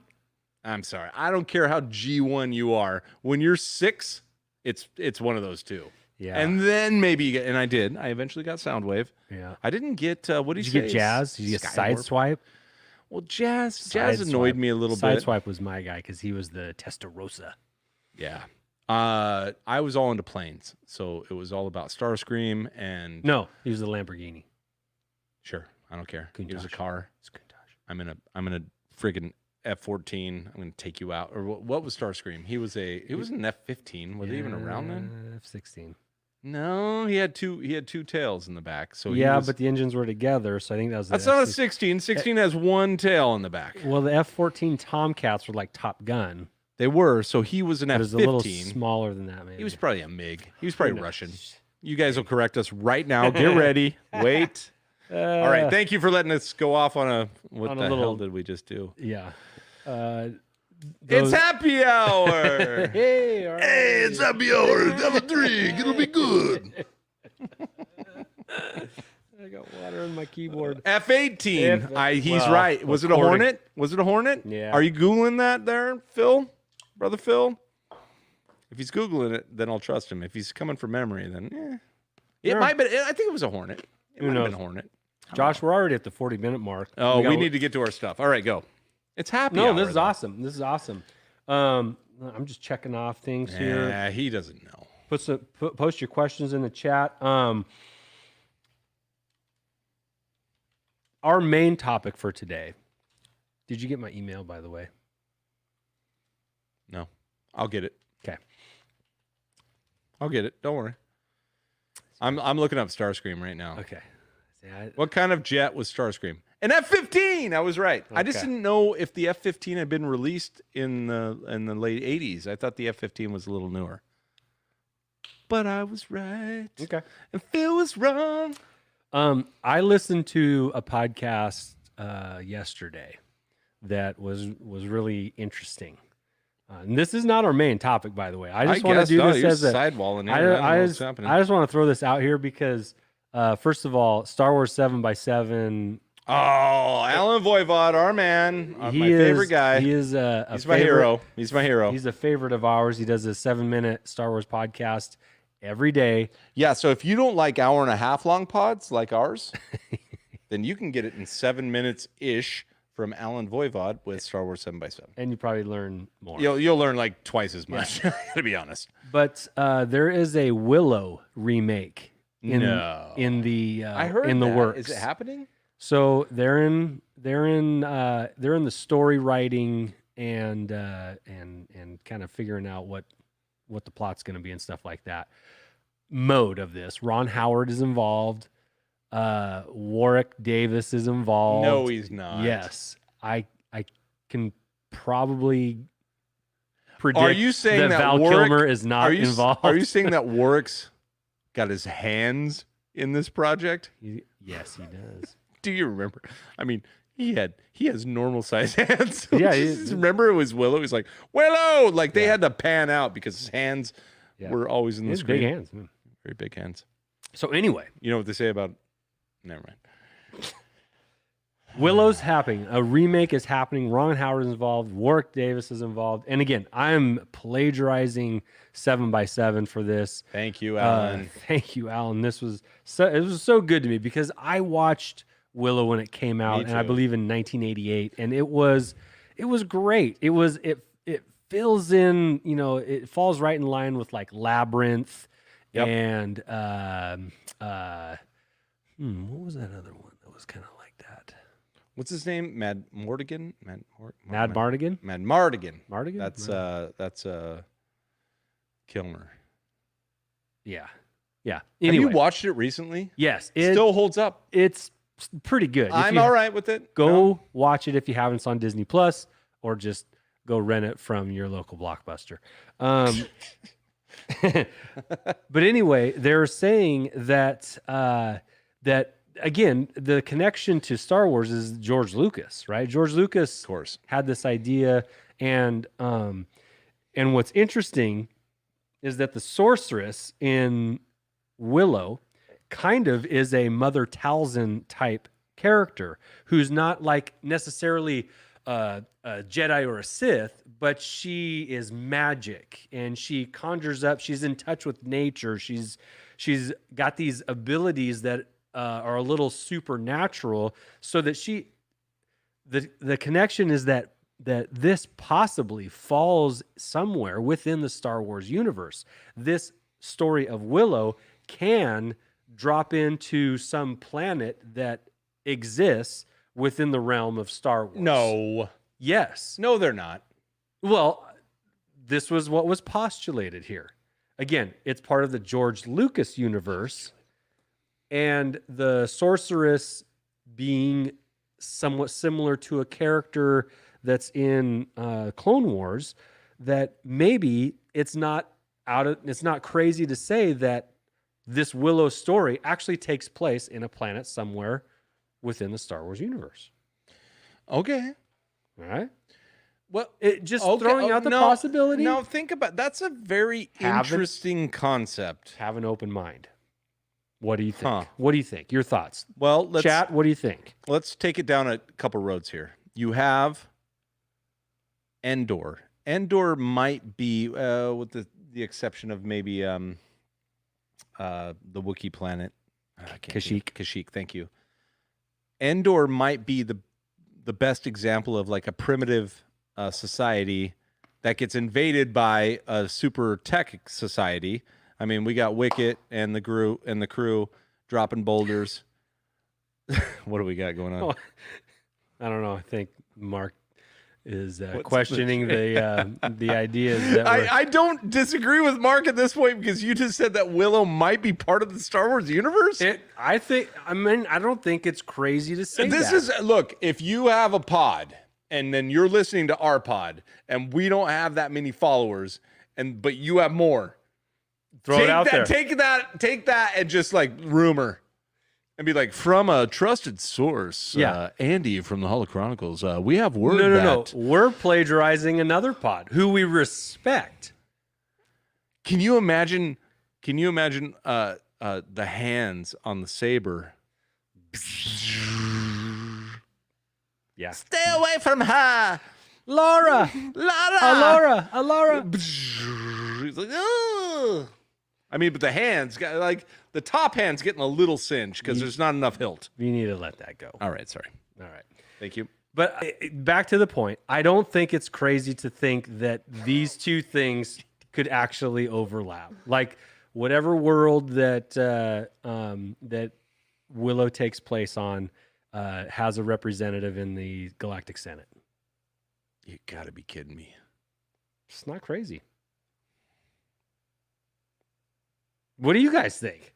I'm sorry, I don't care how G1 you are. When you're 6, it's one of those 2. Yeah, and then maybe you get, and I did. I eventually got Soundwave. Yeah, I didn't get what did you say? Get Jazz? Did you get Sideswipe? Well, Jazz annoyed me a little bit. Sideswipe was my guy because he was the Testarossa. Yeah. I was all into planes, so it was all about Starscream and... No, he was the Lamborghini. Sure, I don't care. Countach. He was a car. It's Countach. I'm in a friggin' F-14. I'm gonna take you out. Or what was Starscream? He was an F-15. Was he even around then? F-16. No, he had two tails in the back. So but the engines were together, so I think that was. That's not a 16. 16 has one tail in the back. Well, the F-14 Tomcats were like Top Gun. They were, so he was an F-15. It was a little smaller than that, maybe. He was probably a MiG. He was probably Russian. You guys will correct us right now. Get ready. Wait. All right. Thank you for letting us go off on a hell did we just do? Yeah. It's happy hour. Hey, all right. Hey, it's happy hour. Have a drink. It'll be good. I got water on my keyboard. F-18. He's right. Was it a Hornet? Was it a Hornet? Yeah. Are you Googling that there, Phil? Brother Phil? If he's Googling it, then I'll trust him. If he's coming from memory, then it might be. I think it was a Hornet. It might have been a Hornet. Josh, we're already at the 40-minute mark. Oh, we need to get to our stuff. All right, go. It's happy hour. No, this is awesome. This is awesome. I'm just checking off things here. Yeah, he doesn't know. Post your questions in the chat. Our main topic for today. Did you get my email, by the way? No. I'll get it. Okay. I'll get it. Don't worry. I'm looking up Starscream right now. Okay. What kind of jet was Starscream? An F-15. I was right. Okay. I just didn't know if the F-15 had been released in the late 80s. I thought the F-15 was a little newer. But I was right. Okay. And Phil was wrong. I listened to a podcast yesterday that was really interesting. And this is not our main topic, by the way. I just want to do this as a sidewalling. I just want to throw this out here because, first of all, Star Wars 7x7. Oh, Alan Voivod, our man, my favorite guy. He is he's my hero. He's my hero. He's a favorite of ours. He does a 7-minute Star Wars podcast every day. Yeah, so if you don't like hour and a half long pods like ours, then you can get it in 7 minutes ish from Alan Voivod with Star Wars 7x7. And you probably learn more. You'll learn like twice as much, to be honest. But there is a Willow remake in the I heard in the works. Is it happening? So they're in the story writing and kind of figuring out what the plot's going to be and stuff like that. Mode of this. Ron Howard is involved. Warwick Davis is involved. No, he's not. Yes, I can probably predict. Are you saying that Val Kilmer is not involved? Are you saying that Warwick's got his hands in this project? Yes, he does. Do you remember? I mean, he has normal sized hands. Yeah, remember it was Willow. He's like Willow. Like they had to pan out because his hands were always in the screen. Big hands, man. Very big hands. So anyway, you know what they say about? Never mind. Willow's happening. A remake is happening. Ron Howard is involved. Warwick Davis is involved. And again, I'm plagiarizing 7x7 for this. Thank you, Alan. Thank you, Alan. It was so good to me because I watched Willow when it came out, and I believe in 1988, and it was great. It fills in, it falls right in line with like Labyrinth and what was that other one that was kind of like that? What's his name? Mad Mardigan? Mad Mardigan? Mad Mardigan. Mardigan? That's Kilmer. Yeah. Yeah. Anyway. Have you watched it recently? Yes. It still holds up. It's pretty good. I'm all right with it. Go watch it if you haven't. It's on Disney Plus, or just go rent it from your local Blockbuster. But anyway, they're saying that that again, the connection to Star Wars is George Lucas, right? George Lucas, of course, had this idea, and what's interesting is that the sorceress in Willow kind of is a Mother Talzin type character who's not like necessarily a Jedi or a Sith, but she is magic and she conjures up. She's in touch with nature. She's got these abilities that are a little supernatural, so that the connection is that this possibly falls somewhere within the Star Wars universe. This story of Willow can drop into some planet that exists within the realm of Star Wars. No. Yes. No, they're not. Well, this was what was postulated here. Again, it's part of the George Lucas universe, and the sorceress being somewhat similar to a character that's in Clone Wars, that maybe it's not crazy to say that this Willow story actually takes place in a planet somewhere within the Star Wars universe. Okay. All right. Well, Throwing out the possibility. No, think about that's a very interesting concept. Have an open mind. What do you think? What do you think? Your thoughts? Well, chat. What do you think? Let's take it down a couple roads here. You have Endor. Endor might be, with the exception of maybe the Wookiee planet, Kashyyyk. Thank you. Endor might be the best example of like a primitive society that gets invaded by a super tech society. I mean, we got Wicket and the crew dropping boulders. What do we got going on? Oh, I don't know. I think Mark is questioning the ideas that I don't disagree with Mark at this point because you just said that Willow might be part of the Star Wars universe. I don't think it's crazy to say Look, if you have a pod and then you're listening to our pod and we don't have that many followers but you have more, throw it out there. Take that and just like rumor. And be like, from a trusted source, Andy from the Holo Chronicles, we have word No. We're plagiarizing another pod who we respect. Can you imagine the hands on the saber? Yeah. Stay away from her! Laura! Alora! He's like, oh! I mean, but the hands, like the top hand's getting a little singe because there's not enough hilt. You need to let that go. All right, sorry. All right. Thank you. But back to the point, I don't think it's crazy to think that these two things could actually overlap. Like whatever world that that Willow takes place on has a representative in the Galactic Senate. You gotta be kidding me. It's not crazy. What do you guys think?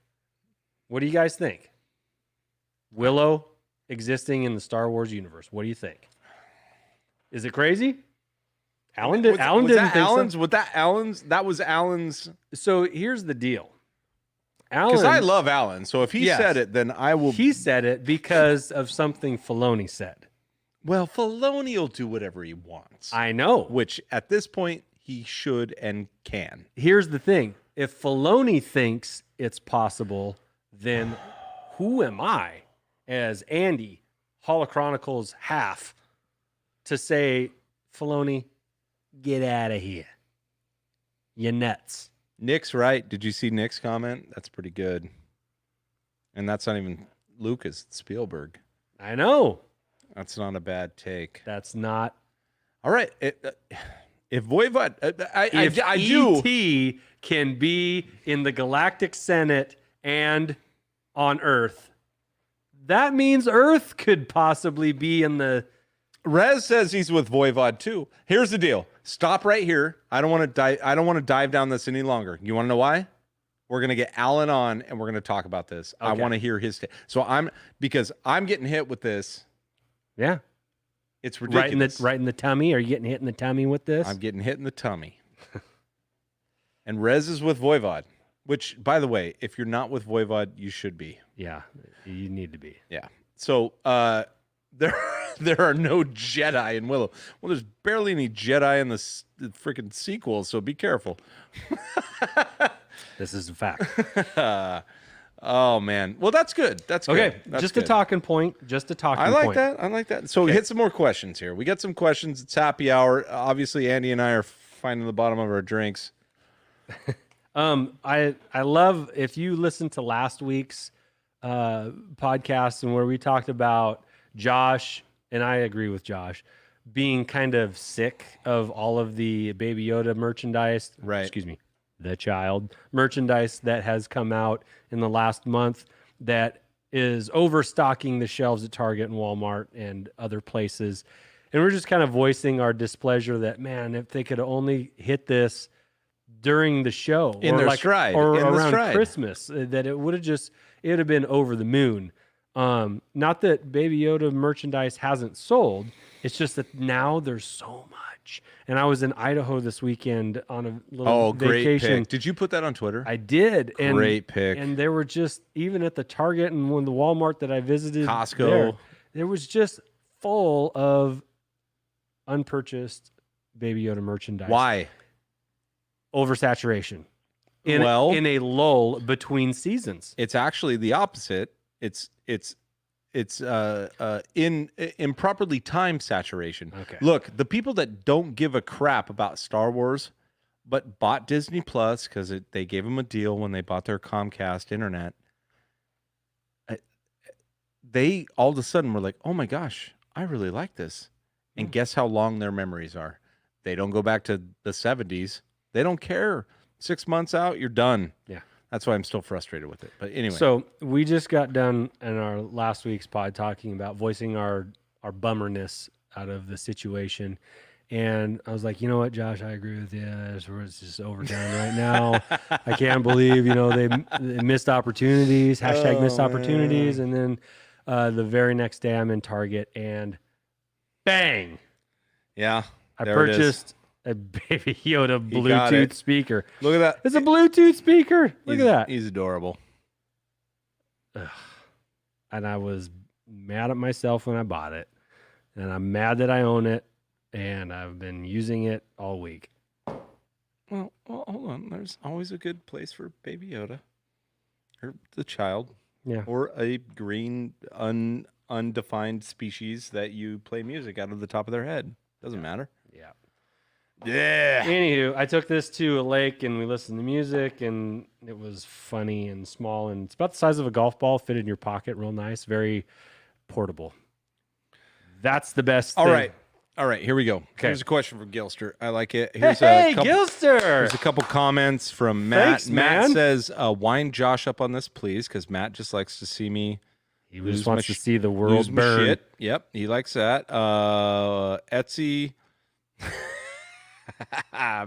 Willow existing in the Star Wars universe. What do you think? Is it crazy? Alan didn't think so. That was Alan's. So here's the deal. Because I love Alan. So if he said it, then I will. He said it because of something Filoni said. Well, Filoni will do whatever he wants. I know. Which at this point he should and can. Here's the thing. If Filoni thinks it's possible, then who am I as Andy, Holo Chronicles half, to say, Filoni, get out of here. You nuts. Nick's right. Did you see Nick's comment? That's pretty good. And that's not even Lucas, it's Spielberg. I know. That's not a bad take. That's not. All right. If Voivod, if E.T. can be in the Galactic Senate and on Earth, that means Earth could possibly be in the. Rez says he's with Voivod too. Here's the deal. Stop right here. I don't want to dive down this any longer. You want to know why? We're gonna get Alan on and we're gonna talk about this. Okay. I want to hear his. Because I'm getting hit with this. Yeah. It's ridiculous. Right in the tummy. Are you getting hit in the tummy with this? I'm getting hit in the tummy. And Rez is with Voivod, which, by the way, if you're not with Voivod, you should be. Yeah, you need to be. Yeah. So there are no Jedi in Willow. Well, there's barely any Jedi in the freaking sequel, so be careful. This is a fact. Oh man. Well, that's good. That's good. Okay. That's just good. a talking point. I like that. So hit some more questions here. We got some questions. It's happy hour. Obviously, Andy and I are finding the bottom of our drinks. I love if you listen to last week's podcast and where we talked about Josh, and I agree with Josh, being kind of sick of all of the Baby Yoda merchandise. Right. Excuse me. The child merchandise that has come out in the last month that is overstocking the shelves at Target and Walmart and other places. And we're just kind of voicing our displeasure that, man, if they could only hit this during the show in their stride or around Christmas, that it would have been over the moon. Not that Baby Yoda merchandise hasn't sold. It's just that now there's so much match. And I was in Idaho this weekend on a little great vacation. pick. Did you put that on Twitter? I did. Great pick. And there were just, even at the Target and when the Walmart that I visited, Costco, there was just full of unpurchased Baby Yoda merchandise. Why? Oversaturation. In a lull between seasons. It's actually the opposite. It's in improperly timed saturation. Okay. Look, the people that don't give a crap about Star Wars, but bought Disney Plus because they gave them a deal when they bought their Comcast internet, they all of a sudden were like, "Oh my gosh, I really like this." And guess how long their memories are? They don't go back to the 70s. They don't care. 6 months out, you're done. Yeah. That's why I'm still frustrated with it. But anyway. So we just got done in our last week's pod talking about voicing our bummerness out of the situation. And I was like, you know what, Josh, I agree with you. It's just overtime right now. I can't believe, they missed opportunities, hashtag missed opportunities. And then the very next day I'm in Target and bang. Yeah. I purchased a Baby Yoda Bluetooth speaker. Look at that. It's a Bluetooth speaker. Look at that. He's adorable. Ugh. And I was mad at myself when I bought it. And I'm mad that I own it. And I've been using it all week. Well, hold on. There's always a good place for Baby Yoda. Or the child. Yeah. Or a green, undefined species that you play music out of the top of their head. Doesn't matter. Yeah. Yeah. Anywho, I took this to a lake and we listened to music and it was funny and small and it's about the size of a golf ball, fit in your pocket, real nice, very portable. That's the best thing. All right, here we go. Okay. Here's a question from Gilster. I like it. Gilster! Here's a couple comments from Matt. Thanks, Matt man. says, wind Josh up on this, please, because Matt just likes to see me. He just wants to see the world burn. Shit. Yep, he likes that. Etsy.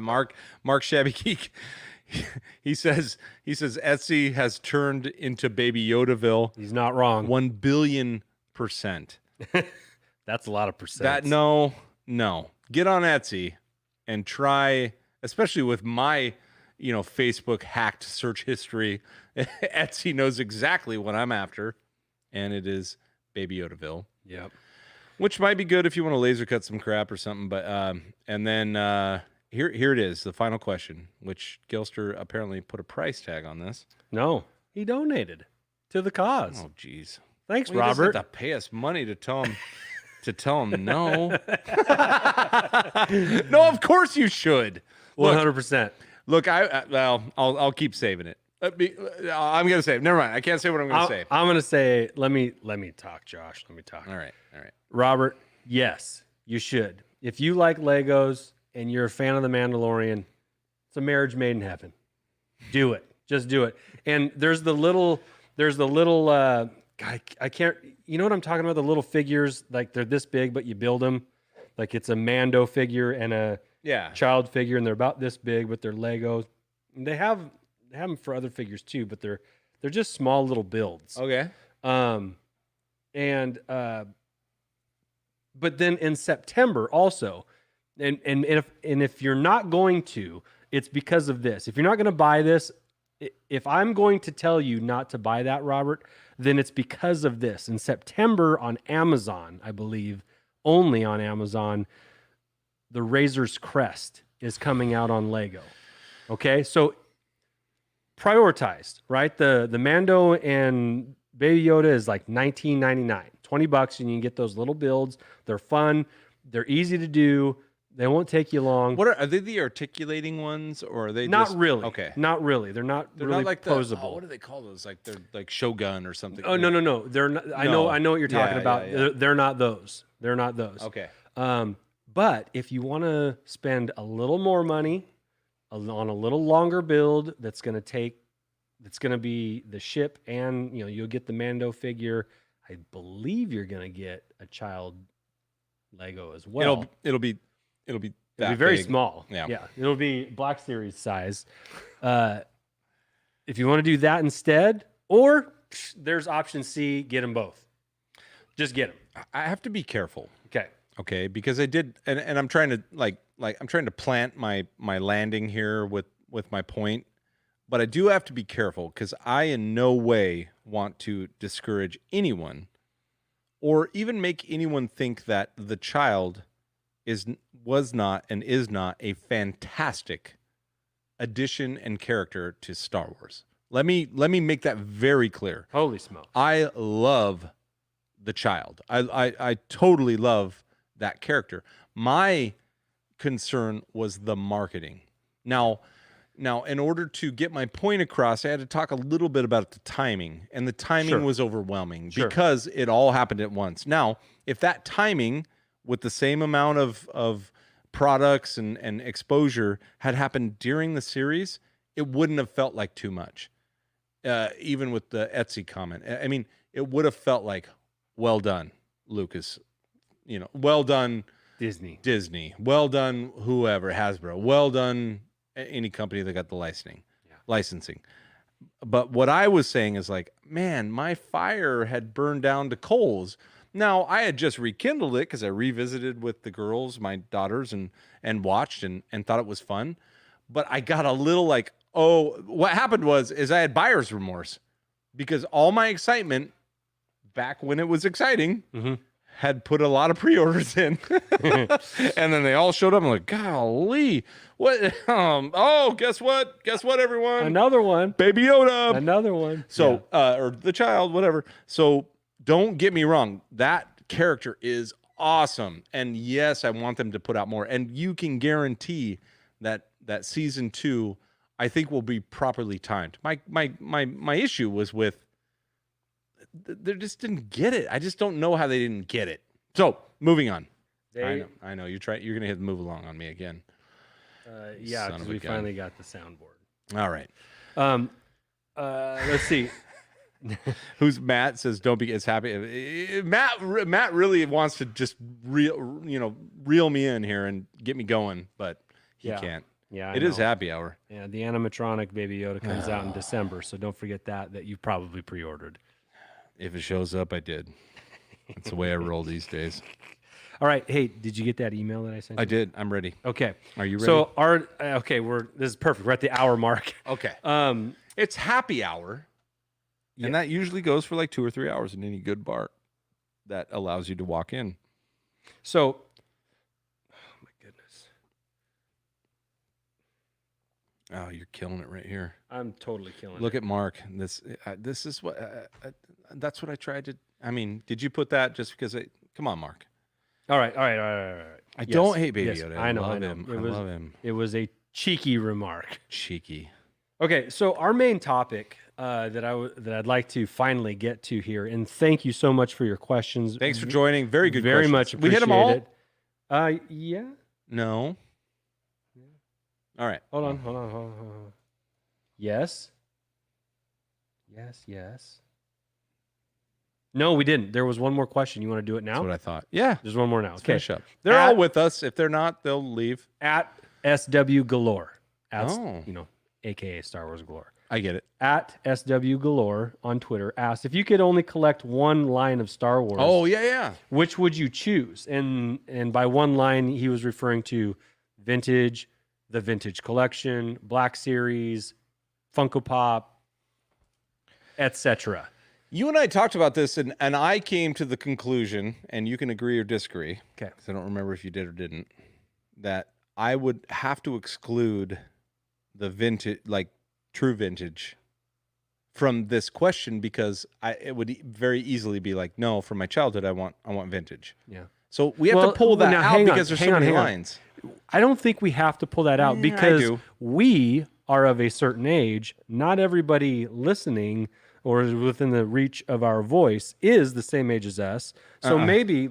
Mark Shabby Geek. He says Etsy has turned into Baby Yodaville. He's not wrong. 1,000,000,000%. That's a lot of percent. No. Get on Etsy and try, especially with my, Facebook hacked search history. Etsy knows exactly what I'm after, and it is Baby Yodaville. Yep. Which might be good if you want to laser cut some crap or something. But and then here it is, the final question, which Gilster apparently put a price tag on this. No, he donated to the cause. Oh, geez. Thanks, Well, Robert. He doesn't have to pay us money to tell him no. No, of course you should. 100%. Look, I'll keep saving it. I'm gonna say. Never mind. I can't say what I'm gonna say. I'm gonna say. Let me talk, Josh. Let me talk. All right. Robert, yes, you should. If you like Legos and you're a fan of The Mandalorian, it's a marriage made in heaven. Do it. Just do it. And there's the little. I can't. You know what I'm talking about? The little figures, like they're this big, but you build them. Like it's a Mando figure and a child figure, and they're about this big, but they're Legos. And they have them for other figures too, but they're just small little builds. Okay. But then in September also, and if you're not going to, it's because of this. If you're not going to buy this, if I'm going to tell you not to buy that, Robert, then it's because of this. In September on Amazon, I believe, only on Amazon, the Razor's Crest is coming out on Lego. Okay, so prioritized, right? The Mando and Baby Yoda is like $19.99, $20, and you can get those little builds. They're fun. They're easy to do. They won't take you long. What are they? The articulating ones, or are they not just, really? Okay, not really. They're not really like posable. what do they call those? Like they're like Shogun or something. Oh no. They're not. I know what you're talking about. Yeah. They're not those. They're not those. Okay. But if you want to spend a little more money on a little longer build, that's going to be the ship, and you'll get the Mando figure. I believe you're going to get a child Lego as well. It'll be very big. Small. Yeah. It'll be Black Series size. If you want to do that instead, or there's option C, get them both. Just get them. I have to be careful. Okay. Okay, because I did, and I'm trying to I'm trying to plant my landing here with my point, but I do have to be careful because I in no way want to discourage anyone or even make anyone think that the child was not and is not a fantastic addition and character to Star Wars. Let me make that very clear. Holy smokes. I love the child. I totally love that character. My concern was the marketing. Now, in order to get my point across, I had to talk a little bit about the timing, and the timing was overwhelming because it all happened at once. Now, if that timing with the same amount of products and exposure had happened during the series, it wouldn't have felt like too much. Even with the Etsy comment, I mean, it would have felt like, well done, Lucas. Well done, Disney. Well done, whoever, Hasbro. Well done, any company that got the licensing. But what I was saying is like, man, my fire had burned down to coals. Now, I had just rekindled it because I revisited with the girls, my daughters, and watched and thought it was fun. But I got a little like, what happened is I had buyer's remorse because all my excitement back when it was exciting had put a lot of pre-orders in. And then they all showed up. I'm like, golly, what? Guess what? Guess what, everyone? Another one. Baby Yoda. Another one. So, or the child, whatever. So don't get me wrong. That character is awesome. And yes, I want them to put out more. And you can guarantee that season 2, I think, will be properly timed. My issue was with, they just didn't get it. I just don't know how they didn't get it. So moving on. I know you're going to hit move along on me again. Yeah, because we finally got the soundboard. All right. Let's see. Who's Matt says don't be as happy. Matt really wants to just reel me in here and get me going, but he can't. Yeah, it is happy hour. Yeah, the animatronic Baby Yoda comes out in December, so don't forget that you probably pre-ordered. If it shows up, I did. That's the way I roll these days. All right. Hey, did you get that email that I sent you? I did. I'm ready. Okay. Are you ready? So this is perfect. We're at the hour mark. Okay. It's happy hour. Yeah. And that usually goes for like 2 or 3 hours in any good bar that allows you to walk in. So, oh my goodness. Oh, you're killing it right here. I'm totally killing it. Look at Mark. This is what that's what I tried to. I mean, did you put that just because? Come on, Mark. All right. I don't hate Baby Yoda. I love him. I love him. It was a cheeky remark. Cheeky. Okay, so our main topic that I'd like to finally get to here, and thank you so much for your questions. Thanks for joining. Very good. Very questions. much appreciate we hit them all. Yeah. No. All right. Hold on. Yes. No, we didn't. There was one more question. You want to do it now? That's what I thought. Yeah. There's one more now. Let's finish up. They're all with us. If they're not, they'll leave. At SW Galore. AKA Star Wars Galore. I get it. At SW Galore on Twitter asked if you could only collect one line of Star Wars. Oh, yeah. Which would you choose? And by one line, he was referring to vintage, the vintage collection, Black Series, Funko Pop, etc. You and I talked about this, and I came to the conclusion, and you can agree or disagree. Okay. Because I don't remember if you did or didn't, that I would have to exclude the vintage, like true vintage, from this question because it would very easily be like, no, from my childhood, I want vintage. Yeah. So we have to pull that out because there's so many lines. I don't think we have to pull that out because we are of a certain age. Not everybody listening or within the reach of our voice is the same age as us. So maybe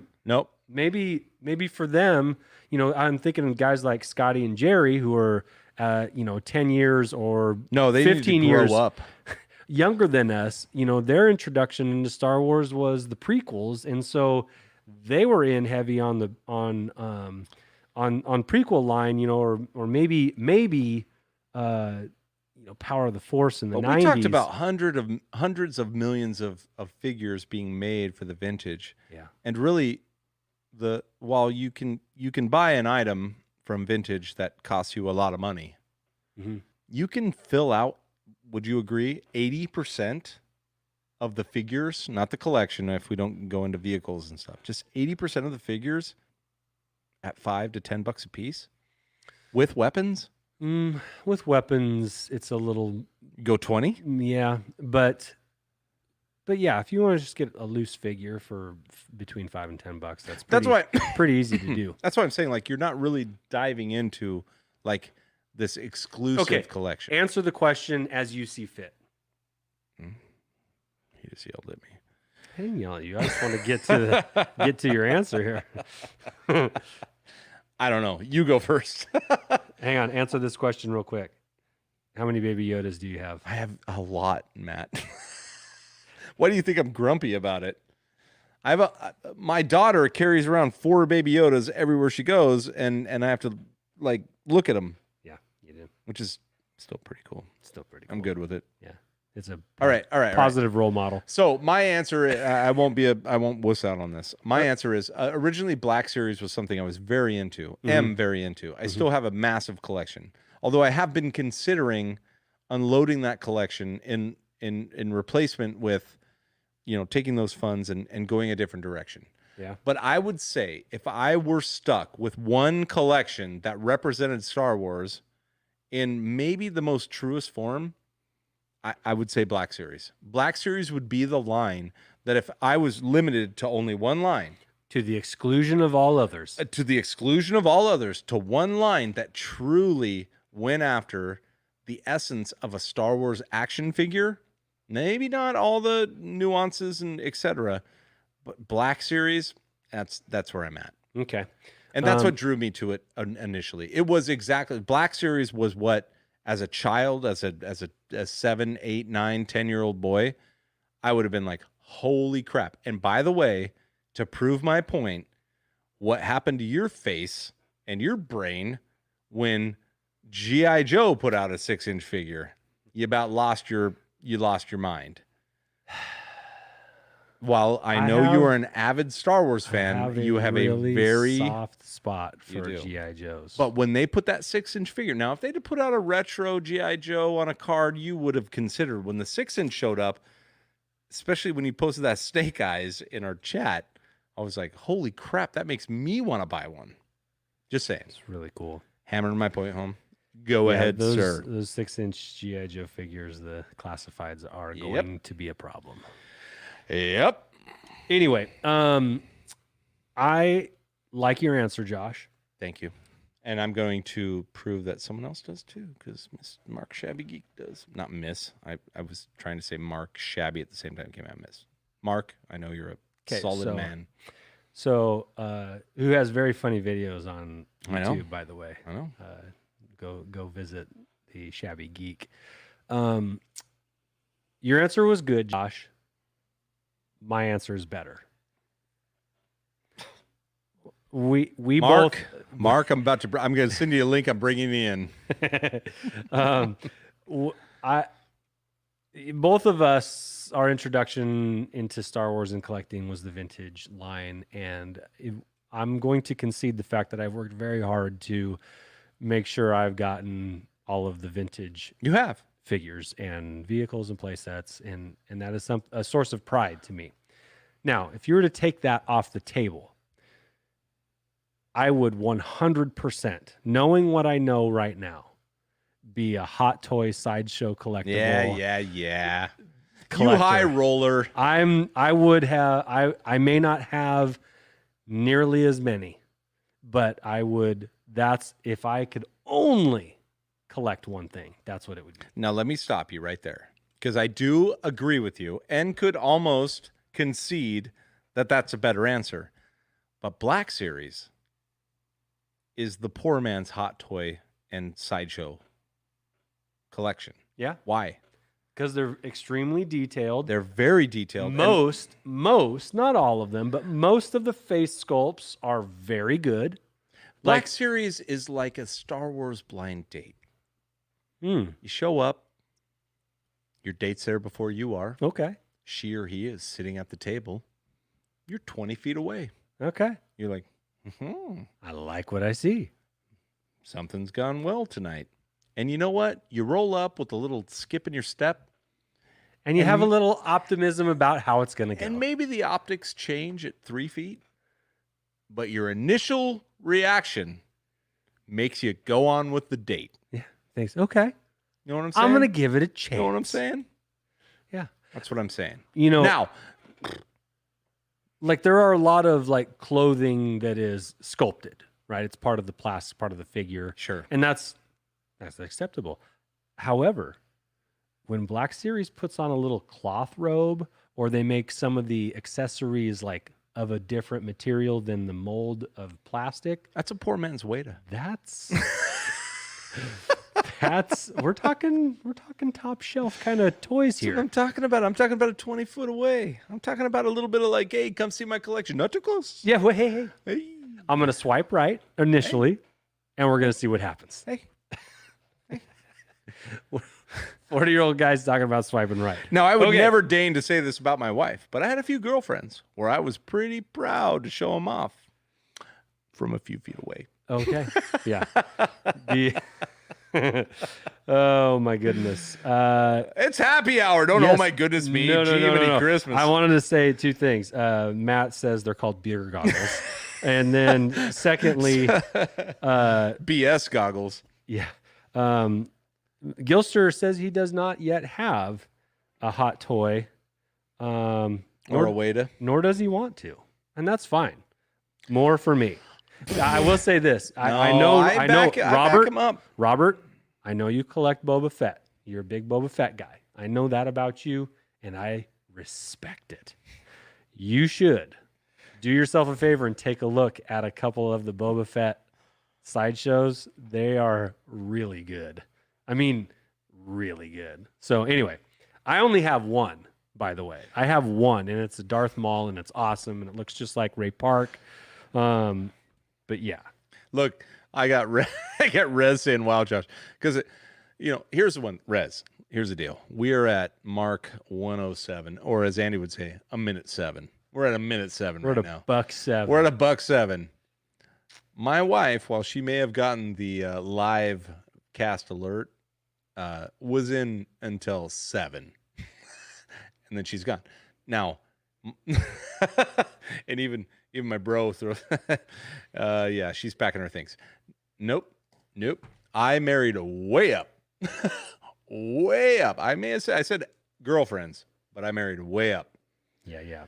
for them, I'm thinking of guys like Scotty and Jerry who are 10 years or 15 years up younger than us. Their introduction into Star Wars was the prequels, and so they were in heavy on the on prequel line, or maybe Power of the Force in the 90s. We talked about hundreds of millions of figures being made for the vintage. Yeah. And really while you can buy an item from vintage that costs you a lot of money, Mm-hmm. you can fill out, would you agree, 80% of the figures, not the collection if we don't go into vehicles and stuff, just 80% of the figures at $5 to $10 a piece with weapons? With weapons, it's a little... Go 20? Yeah, but yeah, if you want to just get a loose figure for between $5 and $10, that's why pretty easy to do. That's why I'm saying, like, you're not really diving into like this exclusive collection. Answer the question as you see fit. He just yelled at me. I didn't yell at you. I just want to get to your answer here. I don't know. You go first. Hang on. Answer this question real quick. How many Baby Yodas do you have? I have a lot, Matt. Why do you think I'm grumpy about it? I have my daughter carries around 4 Baby Yodas everywhere she goes, and I have to like look at them. Yeah, you do. Which is still pretty cool. Still pretty cool. I'm good with it. Yeah. It's a all right, positive role model. So my answer, I won't wuss out on this. My answer is originally Black Series was something I was very into, am very into. I still have a massive collection, although I have been considering unloading that collection in replacement with, taking those funds and going a different direction. Yeah. But I would say if I were stuck with one collection that represented Star Wars in maybe the most truest form, I would say Black Series. Black Series would be the line that if I was limited to only one line. To the exclusion of all others. To one line that truly went after the essence of a Star Wars action figure. Maybe not all the nuances and etc. But Black Series, that's where I'm at. Okay. And that's what drew me to it initially. It was exactly, Black Series was what, as a child, as a 7, 8, 9, 10-year-old boy, I would have been like, holy crap. And by the way, to prove my point, what happened to your face and your brain when G.I. Joe put out a 6-inch figure? You about lost your mind. While I know you are an avid Star Wars fan, you have really a very soft spot for G.I. Joes. But when they put that 6-inch figure, now if they'd have put out a retro G.I. Joe on a card, you would have considered. When the 6-inch showed up, especially when you posted that Snake Eyes in our chat, I was like, holy crap, that makes me want to buy one. Just saying. It's really cool. Hammering my point home. Go ahead, sir. Those 6-inch G.I. Joe figures, the classifieds, are going to be a problem. Yep. Anyway, I like your answer, Josh. Thank you. And I'm going to prove that someone else does too, because Miss Mark Shabby Geek does. Not Miss. I was trying to say Mark Shabby at the same time. Came out Miss. Mark, I know you're a solid man. So, who has very funny videos on YouTube, by the way. I know. Go visit the Shabby Geek. Your answer was good, Josh. My answer is better. We Mark, both. Mark, I'm going to send you a link. I'm bringing you in. Both of us, our introduction into Star Wars and collecting was the vintage line, and I'm going to concede the fact that I've worked very hard to make sure I've gotten all of the vintage. You have. Figures and vehicles and play sets, and that is a source of pride to me. Now, if you were to take that off the table, I would 100%, knowing what I know right now, be a Hot Toy Sideshow collectible. Yeah. Collector. You high roller. I may not have nearly as many, but I would. That's if I could only collect one thing, that's what it would be. Now let me stop you right there, because I do agree with you and could almost concede that that's a better answer. But Black Series is the poor man's Hot Toy and Sideshow collection. Yeah. Why? Because they're extremely detailed. They're very detailed. Most, not all of them, but most of the face sculpts are very good. Black Series is like a Star Wars blind date. You show up, your date's there before you are. Okay. She or he is sitting at the table. You're 20 feet away. Okay. You're like, I like what I see. something's gone well tonight. And you know what? You roll up with a little skip in your step. And you have a little optimism about how it's going to go. And maybe the optics change at 3 feet, but your initial reaction makes you go on with the date. Yeah. Thanks. Okay. You know what I'm saying? I'm going to give it a chance. You know what I'm saying? Yeah. That's what I'm saying. You know, now, like there are a lot of like clothing that is sculpted, right? It's part of the plastic, part of the figure. Sure. And that's acceptable. However, when Black Series puts on a little cloth robe, or they make some of the accessories like of a different material than the mold of plastic, that's a poor man's Weta. That's we're talking top shelf kind of toys here. That's what I'm talking about. I'm talking about a 20 foot away. I'm talking about a little bit of like, hey, come see my collection. Not too close. Yeah, well, hey. I'm gonna swipe right initially, and we're gonna see what happens. Hey. 40-year-old guys talking about swiping right. Now, I would never deign to say this about my wife, but I had a few girlfriends where I was pretty proud to show them off from a few feet away. Okay. Yeah. Oh, my goodness. It's happy hour. Don't yes. oh, my goodness me. No. Christmas. I wanted to say two things. Matt says they're called beer goggles. And then secondly... BS goggles. Yeah. Gilster says he does not yet have a hot toy, or a Weta, nor does he want to, and that's fine. More for me. I will say this: I know, Robert. I know you collect Boba Fett. You're a big Boba Fett guy. I know that about you, and I respect it. You should do yourself a favor and take a look at a couple of the Boba Fett sideshows. They are really good. I mean, really good. So anyway, I only have one, by the way. I have one, and it's a Darth Maul, and it's awesome, and it looks just like Ray Park. But yeah. Look, I got Rez saying, wow, Josh. Because, here's the one. Rez, here's the deal. We are at Mark 107, or as Andy would say, a minute 7. We're at a minute 7 right now. We're at $1.07. We're at $1.07. My wife, while she may have gotten the live cast alert, was in until 7, and then she's gone. Now, and even my bro throws. Yeah, she's packing her things. Nope. I married way up, way up. I said girlfriends, but I married way up. Yeah.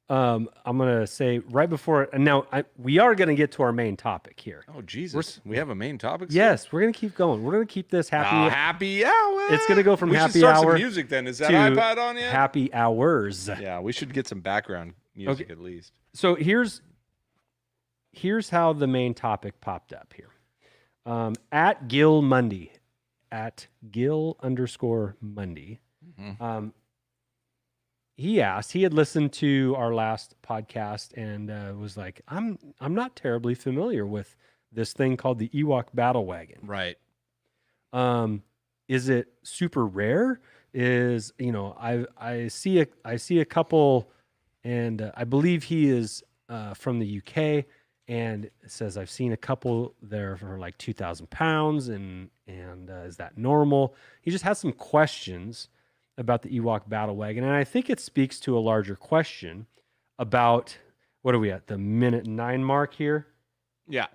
I'm going to say right before, and now we are going to get to our main topic here. Oh, Jesus. We have a main topic? Yes, we're going to keep going. We're going to keep this happy. Happy hour. It's going to go from happy should start hour some music then. Is that iPad on yet? Happy hours. Yeah, we should get some background music at least. So here's how the main topic popped up here. At Gil Mundy, at Gil_Mundy. Mm-hmm. He asked, he had listened to our last podcast and was like, I'm not terribly familiar with this thing called the Ewok Battle Wagon. Right. Is it super rare? I see a couple, and I believe he is from the UK, and it says I've seen a couple there for like 2,000 pounds, and is that normal? He just has some questions about the Ewok Battle Wagon, and I think it speaks to a larger question about, what are we at, the minute 9 mark here? Yeah.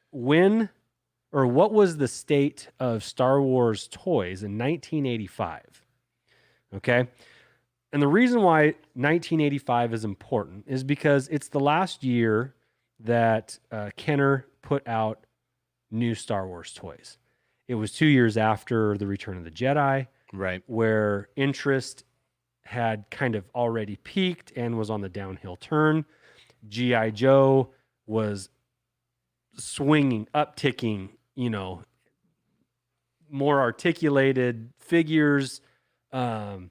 What was the state of Star Wars toys in 1985? Okay? And the reason why 1985 is important is because it's the last year that Kenner put out new Star Wars toys. It was 2 years after the Return of the Jedi, right, where interest had kind of already peaked and was on the downhill turn. G.I. Joe was swinging, upticking, more articulated figures. There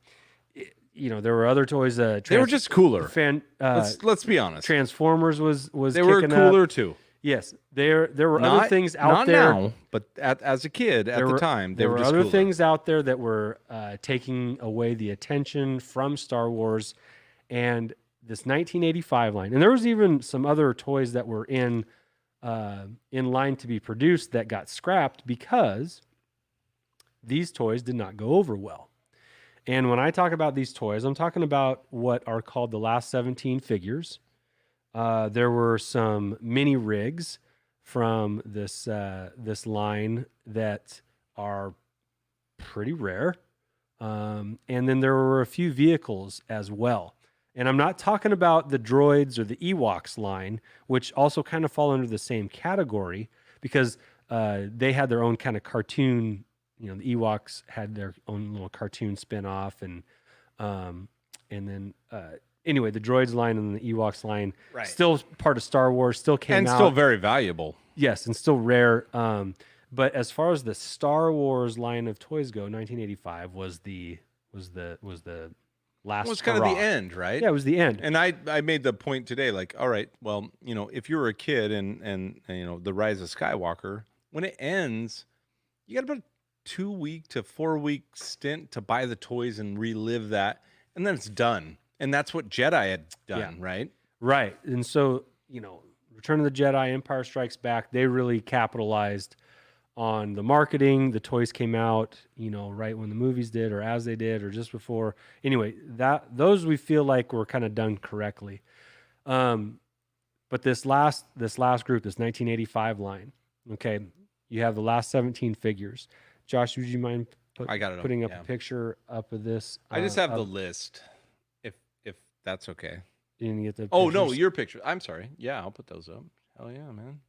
were other toys. They were just cooler. Let's be honest. Transformers was they were cooler up. Too. Yes, there were other things out there. Not now, but as a kid at the time, they were just other cooler. things out there that were taking away the attention from Star Wars, and this 1985 line. And there was even some other toys that were in in line to be produced that got scrapped because these toys did not go over well. And when I talk about these toys, I'm talking about what are called the last 17 figures. There were some mini rigs from this line that are pretty rare. And then there were a few vehicles as well. And I'm not talking about the droids or the Ewoks line, which also kind of fall under the same category because they had their own kind of cartoon. The Ewoks had their own little cartoon spin-off, and then anyway, the droids line and the Ewoks line, still part of Star Wars, still came out. And still very valuable. Yes, and still rare. But as far as the Star Wars line of toys go, 1985 was the last. It was kind of the end, right? Yeah, it was the end. And I made the point today, like, all right, well, if you were a kid and the Rise of Skywalker, when it ends, you got about a 2-week to 4-week stint to buy the toys and relive that, and then it's done. And that's what Jedi had done, right? Right. And so, Return of the Jedi, Empire Strikes Back, they really capitalized on the marketing. The toys came out, right when the movies did, or as they did, or just before. Anyway, those we feel like were kind of done correctly. But this last group, this 1985 line, okay, you have the last 17 figures. Josh, would you mind putting up a picture up of this? I just have the list, if that's okay. You didn't get the pictures? Oh, no, pictures? your picture. I'm sorry. Yeah, I'll put those up. Hell yeah, man.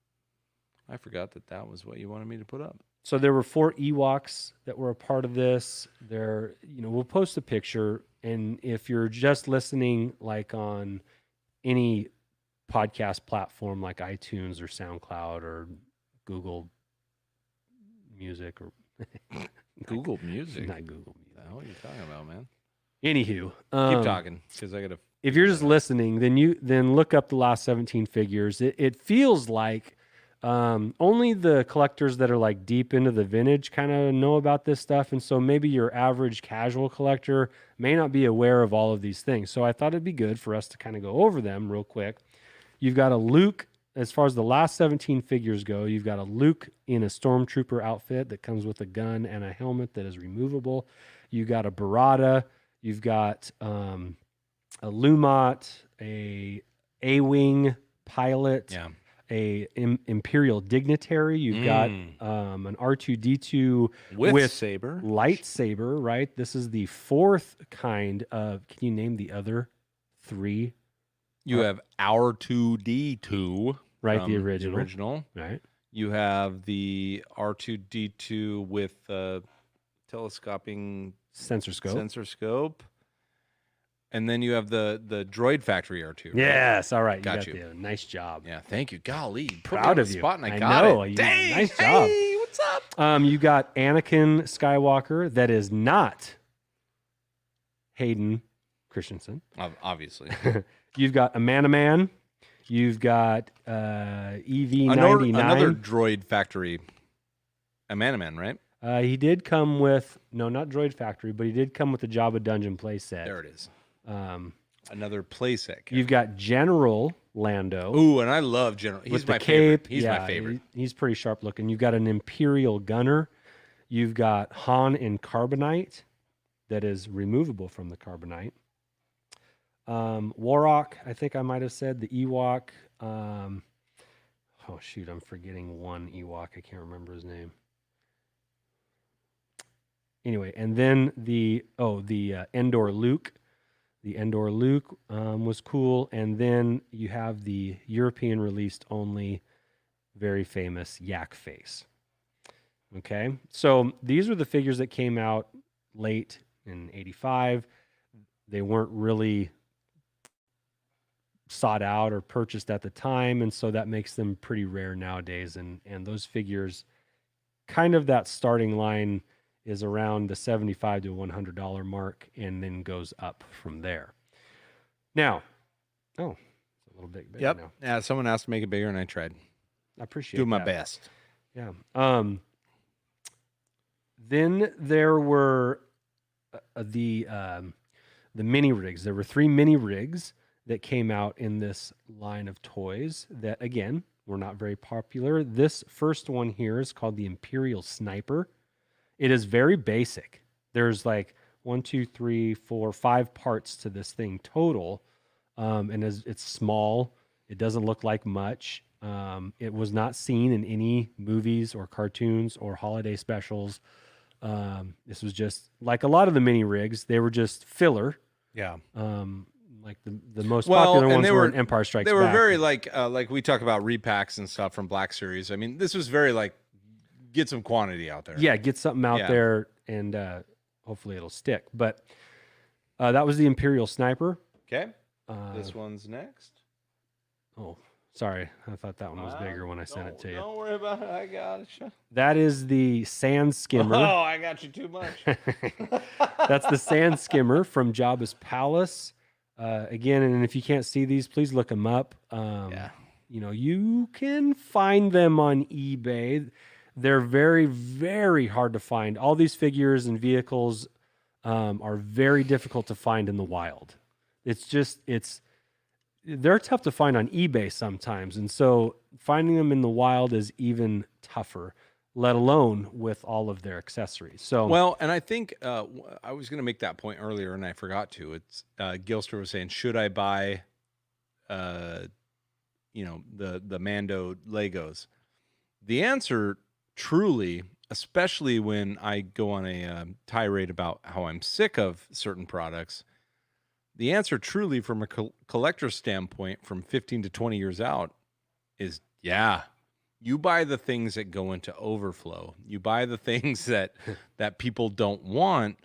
I forgot that was what you wanted me to put up. So there were 4 Ewoks that were a part of this. We'll post a picture, and if you're just listening, like on any podcast platform like iTunes or SoundCloud or Google Music or Google Music, not Google Music. What the hell are you talking about, man? Anywho, keep talking because I gotta. If you're just listening, then look up the last 17 figures. It feels like only the collectors that are like deep into the vintage kind of know about this stuff, and so maybe your average casual collector may not be aware of all of these things. So I thought it'd be good for us to kind of go over them real quick. You've got a Luke. As far as the last 17 figures go, you've got a Luke in a stormtrooper outfit that comes with a gun and a helmet that is removable. You got a Barada. You've got a Lumat, a A-wing pilot, a Imperial dignitary. You've got an R2-D2 with saber, lightsaber. Right. This is the 4th kind of. Can you name the other 3? You have R2-D2. Right, the original. Right. You have the R2-D2 with telescoping sensor scope. And then you have the Droid Factory R2. Right? Yes, all right. Got you. Nice job. Yeah, thank you. Golly. Proud of you. Spot and I got it. Dang, nice job. Hey, what's up? You got Anakin Skywalker that is not Hayden Christensen. Obviously. You've got a Man. You've got EV-99. Another Droid Factory. A Man, right? He did come with, no, not Droid Factory, but he did come with the Jabba Dungeon play set. There it is. Another play set. You've got General Lando. Ooh, and I love General. He's my favorite. He's my favorite. He's pretty sharp looking. You've got an Imperial Gunner. You've got Han in Carbonite that is removable from the Carbonite. Warrock, I think I might have said, the Ewok. Oh, shoot, I'm forgetting one Ewok. I can't remember his name. Anyway, and then the Endor Luke. The Endor Luke was cool. And then you have the European released only, very famous Yak Face. Okay, so these are the figures that came out late in 85. They weren't really sought out or purchased at the time, and so that makes them pretty rare nowadays. And those figures, kind of that starting line is around the $75 to $100 mark, and then goes up from there. Now, it's a little bit bigger now. Yeah, someone asked to make it bigger, and I tried. I appreciate doing my that. best. Yeah. Then there were the mini rigs. There were 3 mini rigs that came out in this line of toys that, again, were not very popular. This first one here is called the Imperial Sniper. It is very basic. There's like 1, 2, 3, 4, 5 parts to this thing total. And it's small. It doesn't look like much. It was not seen in any movies or cartoons or holiday specials. This was just like a lot of the mini rigs. They were just filler. Yeah. Like the most popular ones were in Empire Strikes Back. They were very like we talk about repacks and stuff from Black Series. I mean, this was very like get some quantity out there. Yeah, get something out there, and hopefully it'll stick. But that was the Imperial Sniper. Okay. This one's next. Oh, sorry. I thought that one was bigger when I sent it to you. Don't worry about it. I got it. That is the Sand Skimmer. Oh, I got you too much. That's the Sand Skimmer from Jabba's Palace. Again, and if you can't see these, please look them up. You know, you can find them on eBay. They're very, very hard to find. All these figures and vehicles are very difficult to find in the wild. They're tough to find on eBay sometimes. And so finding them in the wild is even tougher, let alone with all of their accessories. So, well, and I think I was going to make that point earlier and I forgot to. It's Gilster was saying, should I buy, the Mando Legos? The answer truly, especially when I go on a tirade about how I'm sick of certain products, the answer truly from a collector's standpoint from 15 to 20 years out is, you buy the things that go into overflow. You buy the things that people don't want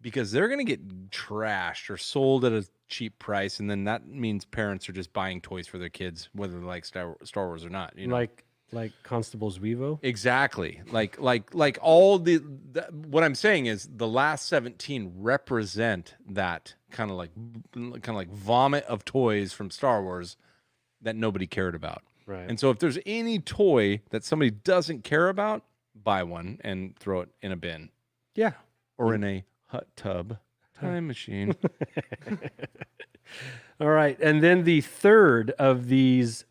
because they're going to get trashed or sold at a cheap price. And then that means parents are just buying toys for their kids, whether they like Star Wars or not. You know? Like Constable's Weevo? Exactly. Like all what I'm saying is the last 17 represent that kind of like vomit of toys from Star Wars that nobody cared about. Right. And so if there's any toy that somebody doesn't care about, buy one and throw it in a bin. Yeah. Or in a hot tub time machine. All right. And then the third of these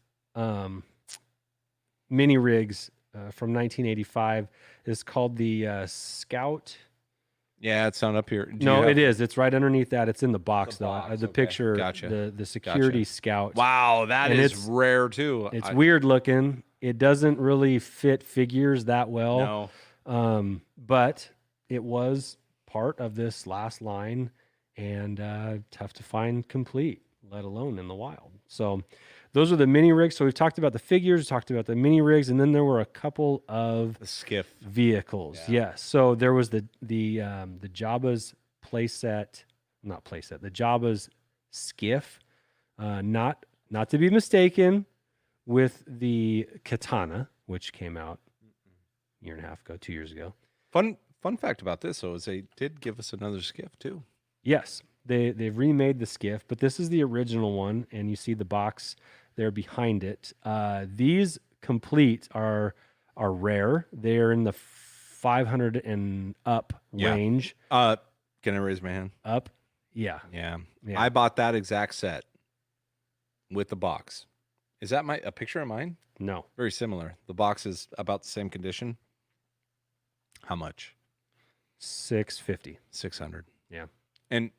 mini rigs from 1985 is called the Scout. Yeah, it's not up here. It is. It's right underneath that. It's in the box, though. The picture, Gotcha. the security Scout. Wow, that is rare, too. It's weird looking. It doesn't really fit figures that well. No. But it was part of this last line and tough to find complete, let alone in the wild. So those are the mini rigs. So we've talked about the figures, talked about the mini rigs, and then there were a couple of the skiff vehicles. Yeah. Yes. So there was the Jabba's the Jabba's skiff, not to be mistaken with the Katana, which came out a year and a half ago, 2 years ago. Fun fact about this, though, is they did give us another skiff too. Yes, they've remade the skiff, but this is the original one, and you see the box there behind it. These complete are rare. They're in the 500 and up range. Can I raise my hand? Up, yeah. I bought that exact set with the box. Is that a picture of mine? No, very similar. The box is about the same condition. How much? $650. 600. Yeah, and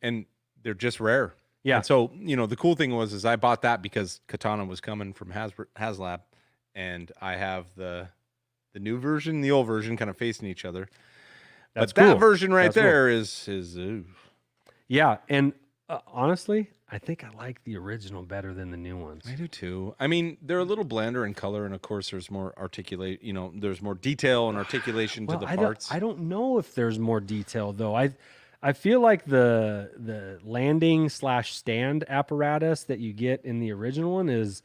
they're just rare. Yeah. And so, the cool thing is I bought that because Katana was coming from HasLab, and I have the new version, the old version, kind of facing each other. That's but cool. That version right That's there cool. is yeah. And honestly, I think I like the original better than the new ones. I do too. I mean, they're a little blander in color, and of course, there's more there's more detail and articulation to the parts. I don't know if there's more detail though. I feel like the landing / stand apparatus that you get in the original one is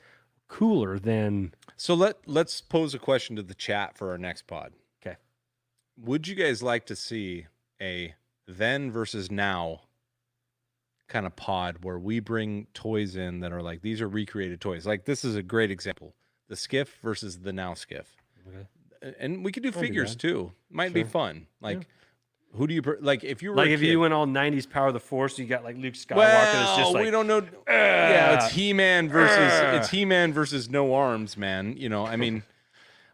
cooler than. So let's pose a question to the chat for our next pod. Okay. Would you guys like to see a then versus now kind of pod where we bring toys in that are like, these are recreated toys? Like, this is a great example. The skiff versus the now skiff. Okay. And we could do figures too. Might be fun. Like, Who do you like? If you were Like a if kid, you went all 90s Power of the Force, you got like Luke Skywalker. well, It's just like we don't know. Yeah, it's He-Man versus no arms, man. You know, I mean,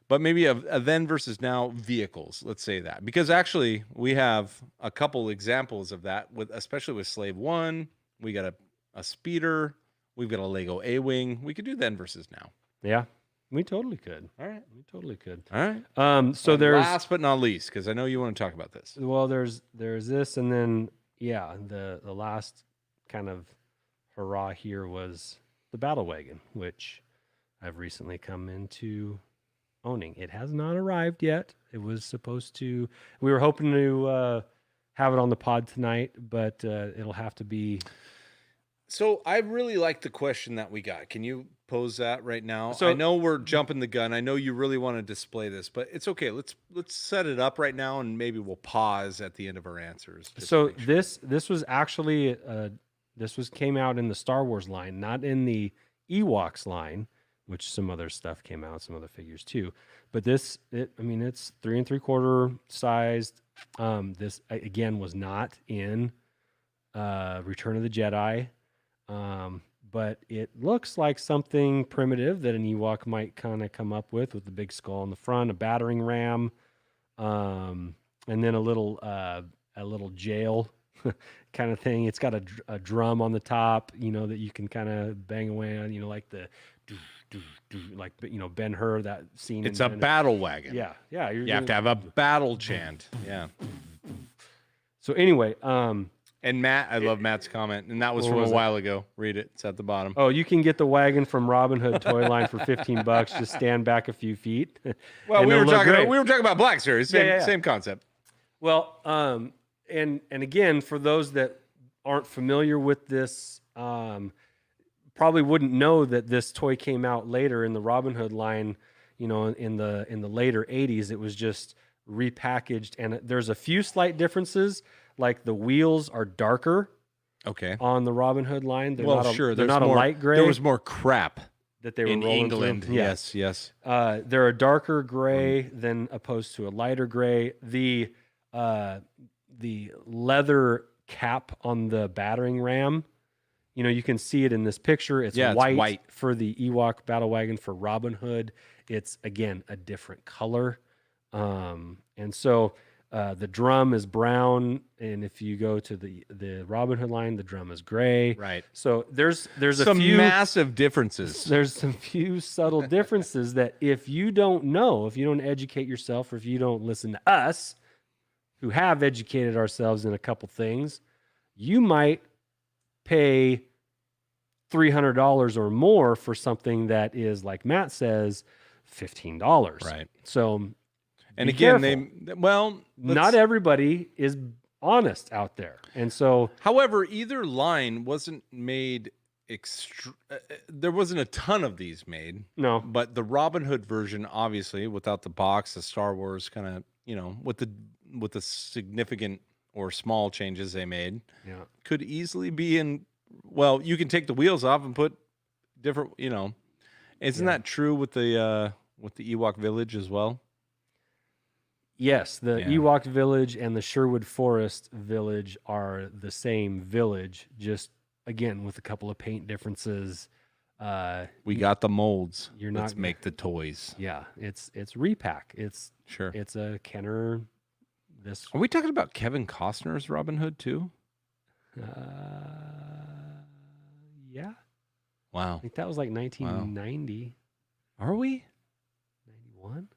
but maybe a then versus now vehicles. Let's say that, because actually we have a couple examples of that with, especially with Slave One. We got a speeder. We've got a Lego A-wing. We could do then versus now. Yeah, we totally could. All right. We totally could. All right. So And there's last but not least, because I know you want to talk about this. well, there's this, and then yeah, the last kind of hurrah here was the battle wagon, which I've recently come into owning. It has not arrived yet. It was supposed to. We were hoping to have it on the pod tonight, but it'll have to be. So I really like the question that we got. Can you pose that right now? So- I know we're jumping the gun. I know you really want to display this, but it's okay. Let's set it up right now, and maybe we'll pause at the end of our answers. just to So make sure. this was actually came out in the Star Wars line, not in the Ewoks line, which some other stuff came out, some other figures too. But it's 3 3/4 sized. This again was not in Return of the Jedi. But it looks like something primitive that an Ewok might kind of come up with the big skull on the front, a battering ram, and then a little jail kind of thing. It's got a drum on the top, that you can kind of bang away on, like the like Ben-Hur, that scene. It's a battle wagon. Yeah. You have to have a battle chant. Yeah. So anyway, And Matt, I love Matt's comment, and that was What from was a it? while ago. Read it. It's at the bottom. oh, you can get the wagon from Robin Hood Toy Line for $15. Just stand back a few feet. Well, and we were it'll look talking. great. We were talking about Black Series. Same, Yeah. same concept. Well, and again, for those that aren't familiar with this, probably wouldn't know that this toy came out later in the Robin Hood line. In the later '80s, it was just repackaged, and there's a few slight differences. Like the wheels are darker Okay. on the Robin Hood line. They're Well, not a, sure. They're There's not more, a light gray. There was more crap that they were in rolling England. through. Yeah. Yes. They're a darker gray than opposed to a lighter gray. The leather cap on the battering ram, you can see it in this picture. It's white for the Ewok battle wagon. For Robin Hood, it's again a different color. And so the drum is brown, and if you go to the Robin Hood line, the drum is gray. Right. So there's Some a few massive differences. There's some few subtle differences that if you don't know, if you don't educate yourself, or if you don't listen to us, who have educated ourselves in a couple things, you might pay $300 or more for something that is, like Matt says, $15. Right. So, And be again, careful. Not everybody is honest out there, and so. However, either line wasn't made. There wasn't a ton of these made. No. But the Robin Hood version, obviously, without the box, the Star Wars kind of, with the significant or small changes they made, could easily be in. Well, you can take the wheels off and put different. Isn't that true with the Ewok Village as well? Yes, the Ewok Village and the Sherwood Forest Village are the same village, just again with a couple of paint differences. We got the molds. Let's make the toys. Yeah, it's repack. It's a Kenner. Are we talking about Kevin Costner's Robin Hood too? Yeah. Wow. I think that was like 1990. Are we? 91?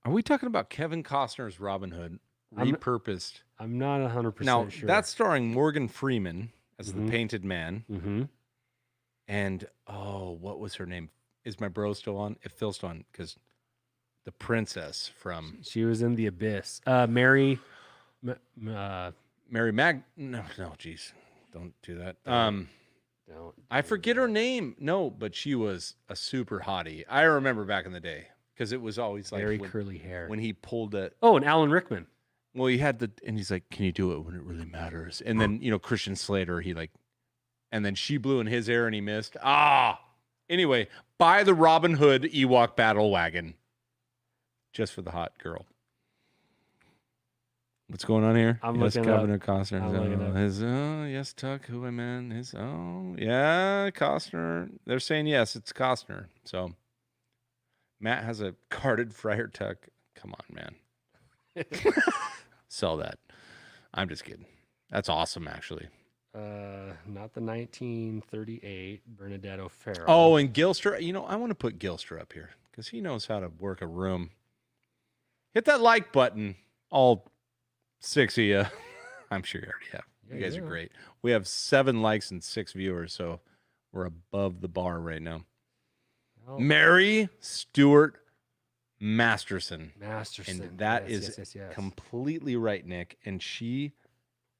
Are we talking about Kevin Costner's Robin Hood repurposed? I'm not 100% now, sure. that's starring Morgan Freeman as the painted man. Mm-hmm. And, what was her name? Is my bro still on? If Phil's still on, because the princess from... She was in The Abyss. Mary... Mary Mag... No, jeez. Don't do that. Don't I forget her name. No, but she was a super hottie. I remember back in the day. Because it was always like very curly hair. When he pulled it. Oh, and Alan Rickman. Well, he had and he's like, "Can you do it when it really matters?" And then Christian Slater, and then she blew in his air and he missed. Anyway, buy the Robin Hood Ewok battle wagon, just for the hot girl. What's going on here? I'm yes, looking up. Governor Costner. I'm looking up. Yes, Tuck, who I meant. Yeah, Costner. They're saying yes, it's Costner. So Matt has a carded Friar Tuck. Come on, man. Sell that. I'm just kidding. That's awesome, actually. Not the 1938 Bernadette O'Farrell. Oh, and Gilster. You know, I want to put Gilster up here because he knows how to work a room. Hit that like button, all 6 of you. I'm sure you already have. You guys are great. We have 7 likes and 6 viewers, so we're above the bar right now. Oh. Mary Stewart Masterson. And that is completely right, Nick. And she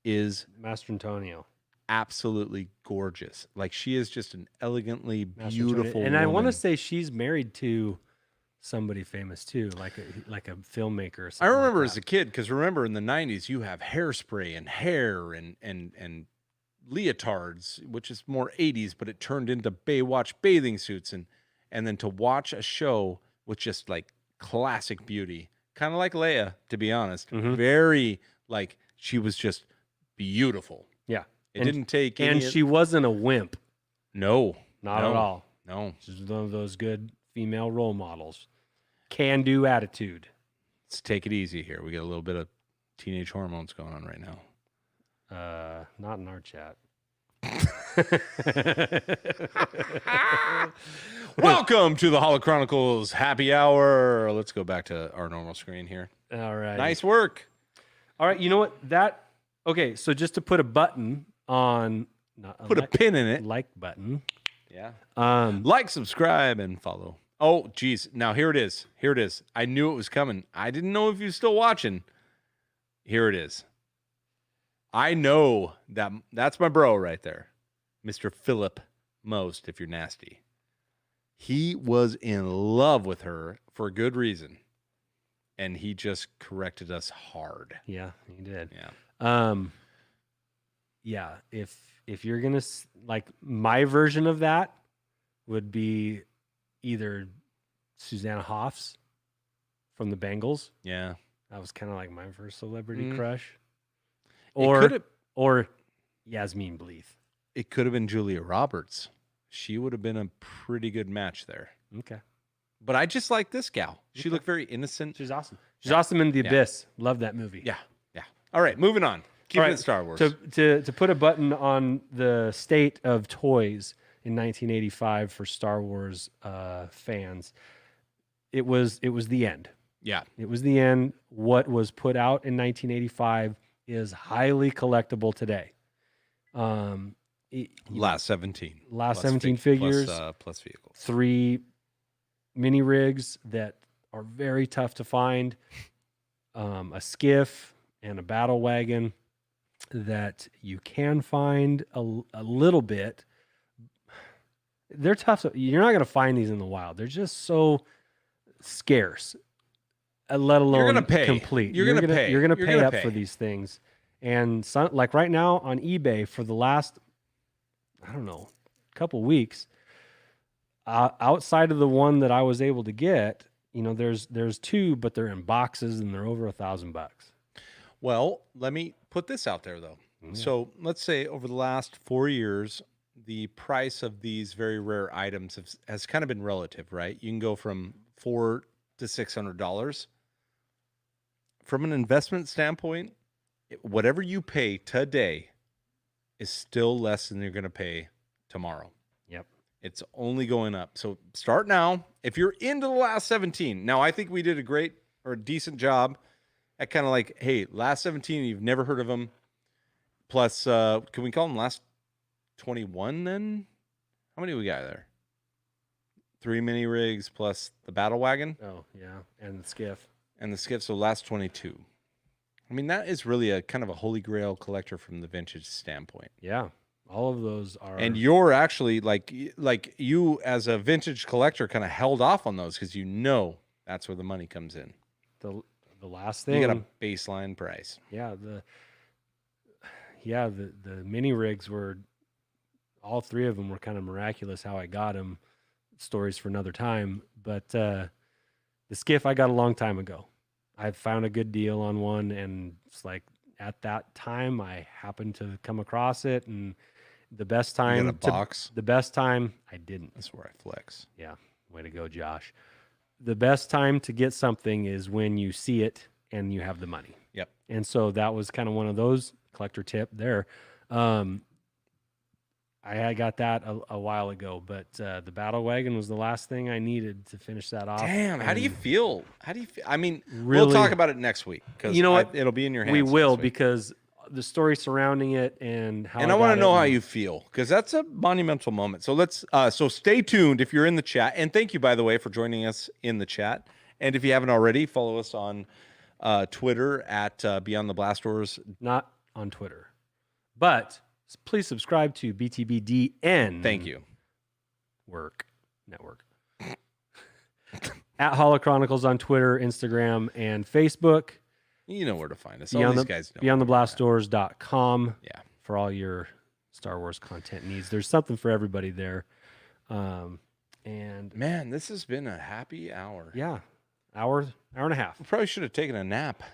is Mastrantonio. Absolutely gorgeous. Like, she is just an elegantly beautiful and woman. I want to say she's married to somebody famous too, like a filmmaker or something. I remember as a kid, because remember in the 90s you have Hairspray and hair and leotards, which is more 80s, but it turned into Baywatch bathing suits, and then to watch a show with just like classic beauty, kind of like Leia, to be honest. Very, like, she was just beautiful. Yeah. It didn't take any... And she wasn't a wimp. No. Not at all. No. She's one of those good female role models. Can-do attitude. Let's take it easy here. We got a little bit of teenage hormones going on right now. Not in our chat. Welcome to the Holo Chronicles Happy Hour. Let's go back to our normal screen here. All right. Nice work. All right. You know what? Okay, so just to put a button on... Put a pin in it. Like button. Yeah. Like, subscribe, and follow. Oh, geez. Now, here it is. Here it is. I knew it was coming. I didn't know if you're still watching. Here it is. I know that's my bro right there. Mr. Philip Most, if you're nasty. He was in love with her for good reason. And he just corrected us hard. Yeah, he did. Yeah. Yeah, if you're going to, like, my version of that would be either Susanna Hoffs from the Bengals. Yeah. That was kind of like my first celebrity crush. Or Yasmin Bleeth. It could have been Julia Roberts. She would have been a pretty good match there. Okay. But I just like this gal. She looked very innocent. She's awesome. She's awesome in The Abyss. Love that movie. Yeah. Yeah. All right, moving on. Keep it Star Wars. To put a button on the state of toys in 1985 for Star Wars fans, it was the end. Yeah. It was the end. What was put out in 1985 is highly collectible today. Last 17. Last 17 figures. Plus vehicles. 3 mini rigs that are very tough to find. A skiff and a battle wagon that you can find a little bit. They're tough. You're not going to find these in the wild. They're just so scarce, let alone you're gonna pay. Complete. You're going to pay. You're going to pay up for these things. And like right now on eBay for the last, I don't know, couple weeks, outside of the one that I was able to get, you know, there's 2, but they're in boxes and they're over $1,000. Well, let me put this out there, though. Yeah. So let's say over the last 4 years, the price of these very rare items has kind of been relative, right? You can go from $400 to $600. From an investment standpoint, whatever you pay today is still less than you're going to pay tomorrow. Yep. It's only going up. So start now. If you're into the last 17, now I think we did a decent job at kind of like, hey, last 17, you've never heard of them. Plus, can we call them last 21 then? How many we got there? 3 mini rigs plus the battle wagon. Oh, yeah. And the skiff. So last 22. I mean, that is really a kind of a holy grail collector from the vintage standpoint. Yeah. All of those are. And you're actually like you as a vintage collector kind of held off on those because you know that's where the money comes in. The last thing. You got a baseline price. Yeah. The mini rigs were, all 3 of them were kind of miraculous how I got them. Stories for another time. But the skiff I got a long time ago. I found a good deal on one, and it's like at that time I happened to come across it, and the best time You got a box? the best time I didn't. That's where I flex. Yeah, way to go, Josh. The best time to get something is when you see it and you have the money. Yep. And so that was kind of one of those collector tip there. I got that a while ago, but the battle wagon was the last thing I needed to finish that off. Damn, how do you feel? How do you feel? I mean, Really, we'll talk about it next week because you know what? It'll be in your hands. We will, next week. because the story surrounding it and how. And I want to know how you feel, because that's a monumental moment. So let's so stay tuned if you're in the chat, and thank you, by the way, for joining us in the chat. And if you haven't already, follow us on Twitter at Beyond the Blast Doors. Not on Twitter, but please subscribe to BTBDN. Thank you. Network. At Holo Chronicles on Twitter, Instagram, and Facebook. You know where to find us. All these guys know. BeyondTheBlastDoors.com. Yeah. For all your Star Wars content needs. There's something for everybody there. And man, this has been a happy hour. Yeah. Hour and a half. We probably should have taken a nap.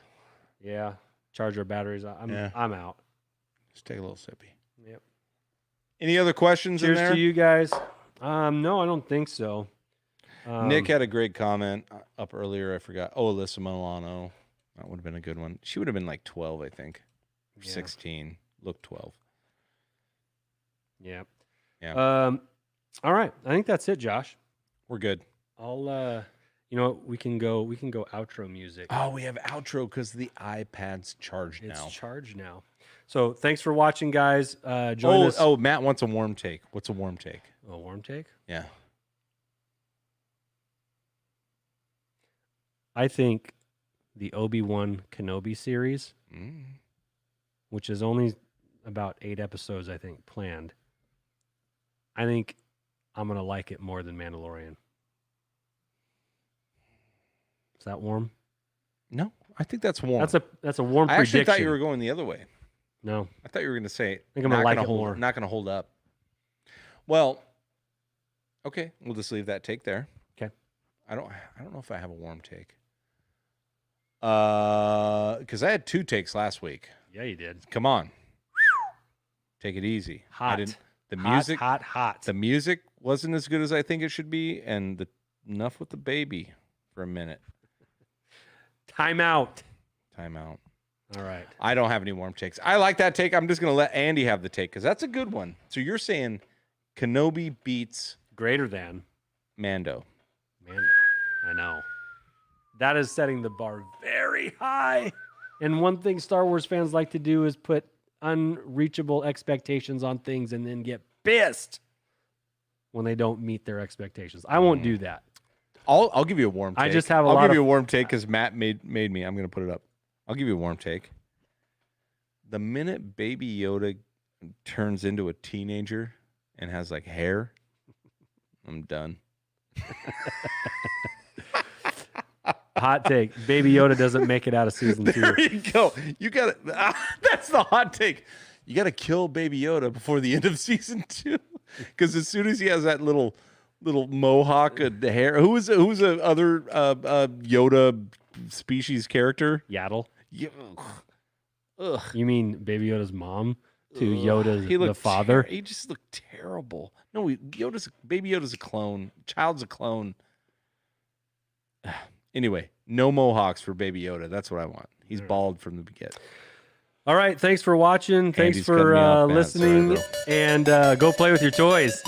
Yeah. Charge our batteries. I'm out. Just take a little sippy. Yep. Any other questions Cheers in there? to you guys. No, I don't think so. Nick had a great comment up earlier. I forgot. Oh, Alyssa Milano. That would have been a good one. She would have been like 12, I think. Or 16. Look 12. Yeah. Yeah. All right. I think that's it, Josh. We're good. I'll you know what, we can go outro music. Oh, we have outro because the iPad's charged now. It's charged now. So thanks for watching, guys. Join us. Oh, Matt wants a warm take. What's a warm take? A warm take? Yeah. I think the Obi-Wan Kenobi series, which is only about 8 episodes, I think, planned. I think I'm going to like it more than Mandalorian. Is that warm? No, I think that's warm. That's a warm I prediction. actually thought you were going the other way. No. I thought you were going to say, I think I'm going to like it hold, more. Not going to hold up. Well, okay, we'll just leave that take there. Okay. I don't know if I have a warm take. Because I had 2 takes last week. Yeah, you did. Come on. Take it easy. Hot. The music. Hot. The music wasn't as good as I think it should be, and enough with the baby for a minute. Time out. All right. I don't have any warm takes. I like that take. I'm just going to let Andy have the take because that's a good one. So you're saying Kenobi beats greater than Mando. I know. That is setting the bar very high. And one thing Star Wars fans like to do is put unreachable expectations on things and then get pissed when they don't meet their expectations. I won't do that. I'll give you a warm take. I just have I'll give you a warm take because Matt made me. I'm going to put it up. I'll give you a warm take. The minute Baby Yoda turns into a teenager and has like hair, I'm done. Hot take. Baby Yoda doesn't make it out of season 2. There you go. You got it. That's the hot take. You got to kill Baby Yoda before the end of season 2, because as soon as he has that little mohawk hair, who's a other Yoda species character? Yaddle. Yeah. Ugh. You mean Baby Yoda's mom to Yoda's the father? He just looked terrible. No, Baby Yoda's a clone. Child's a clone. Anyway, no mohawks for Baby Yoda. That's what I want. He's bald from the get. All right. Thanks for watching. Thanks Andy's cutting me for off, Matt. listening. Sorry, and go play with your toys.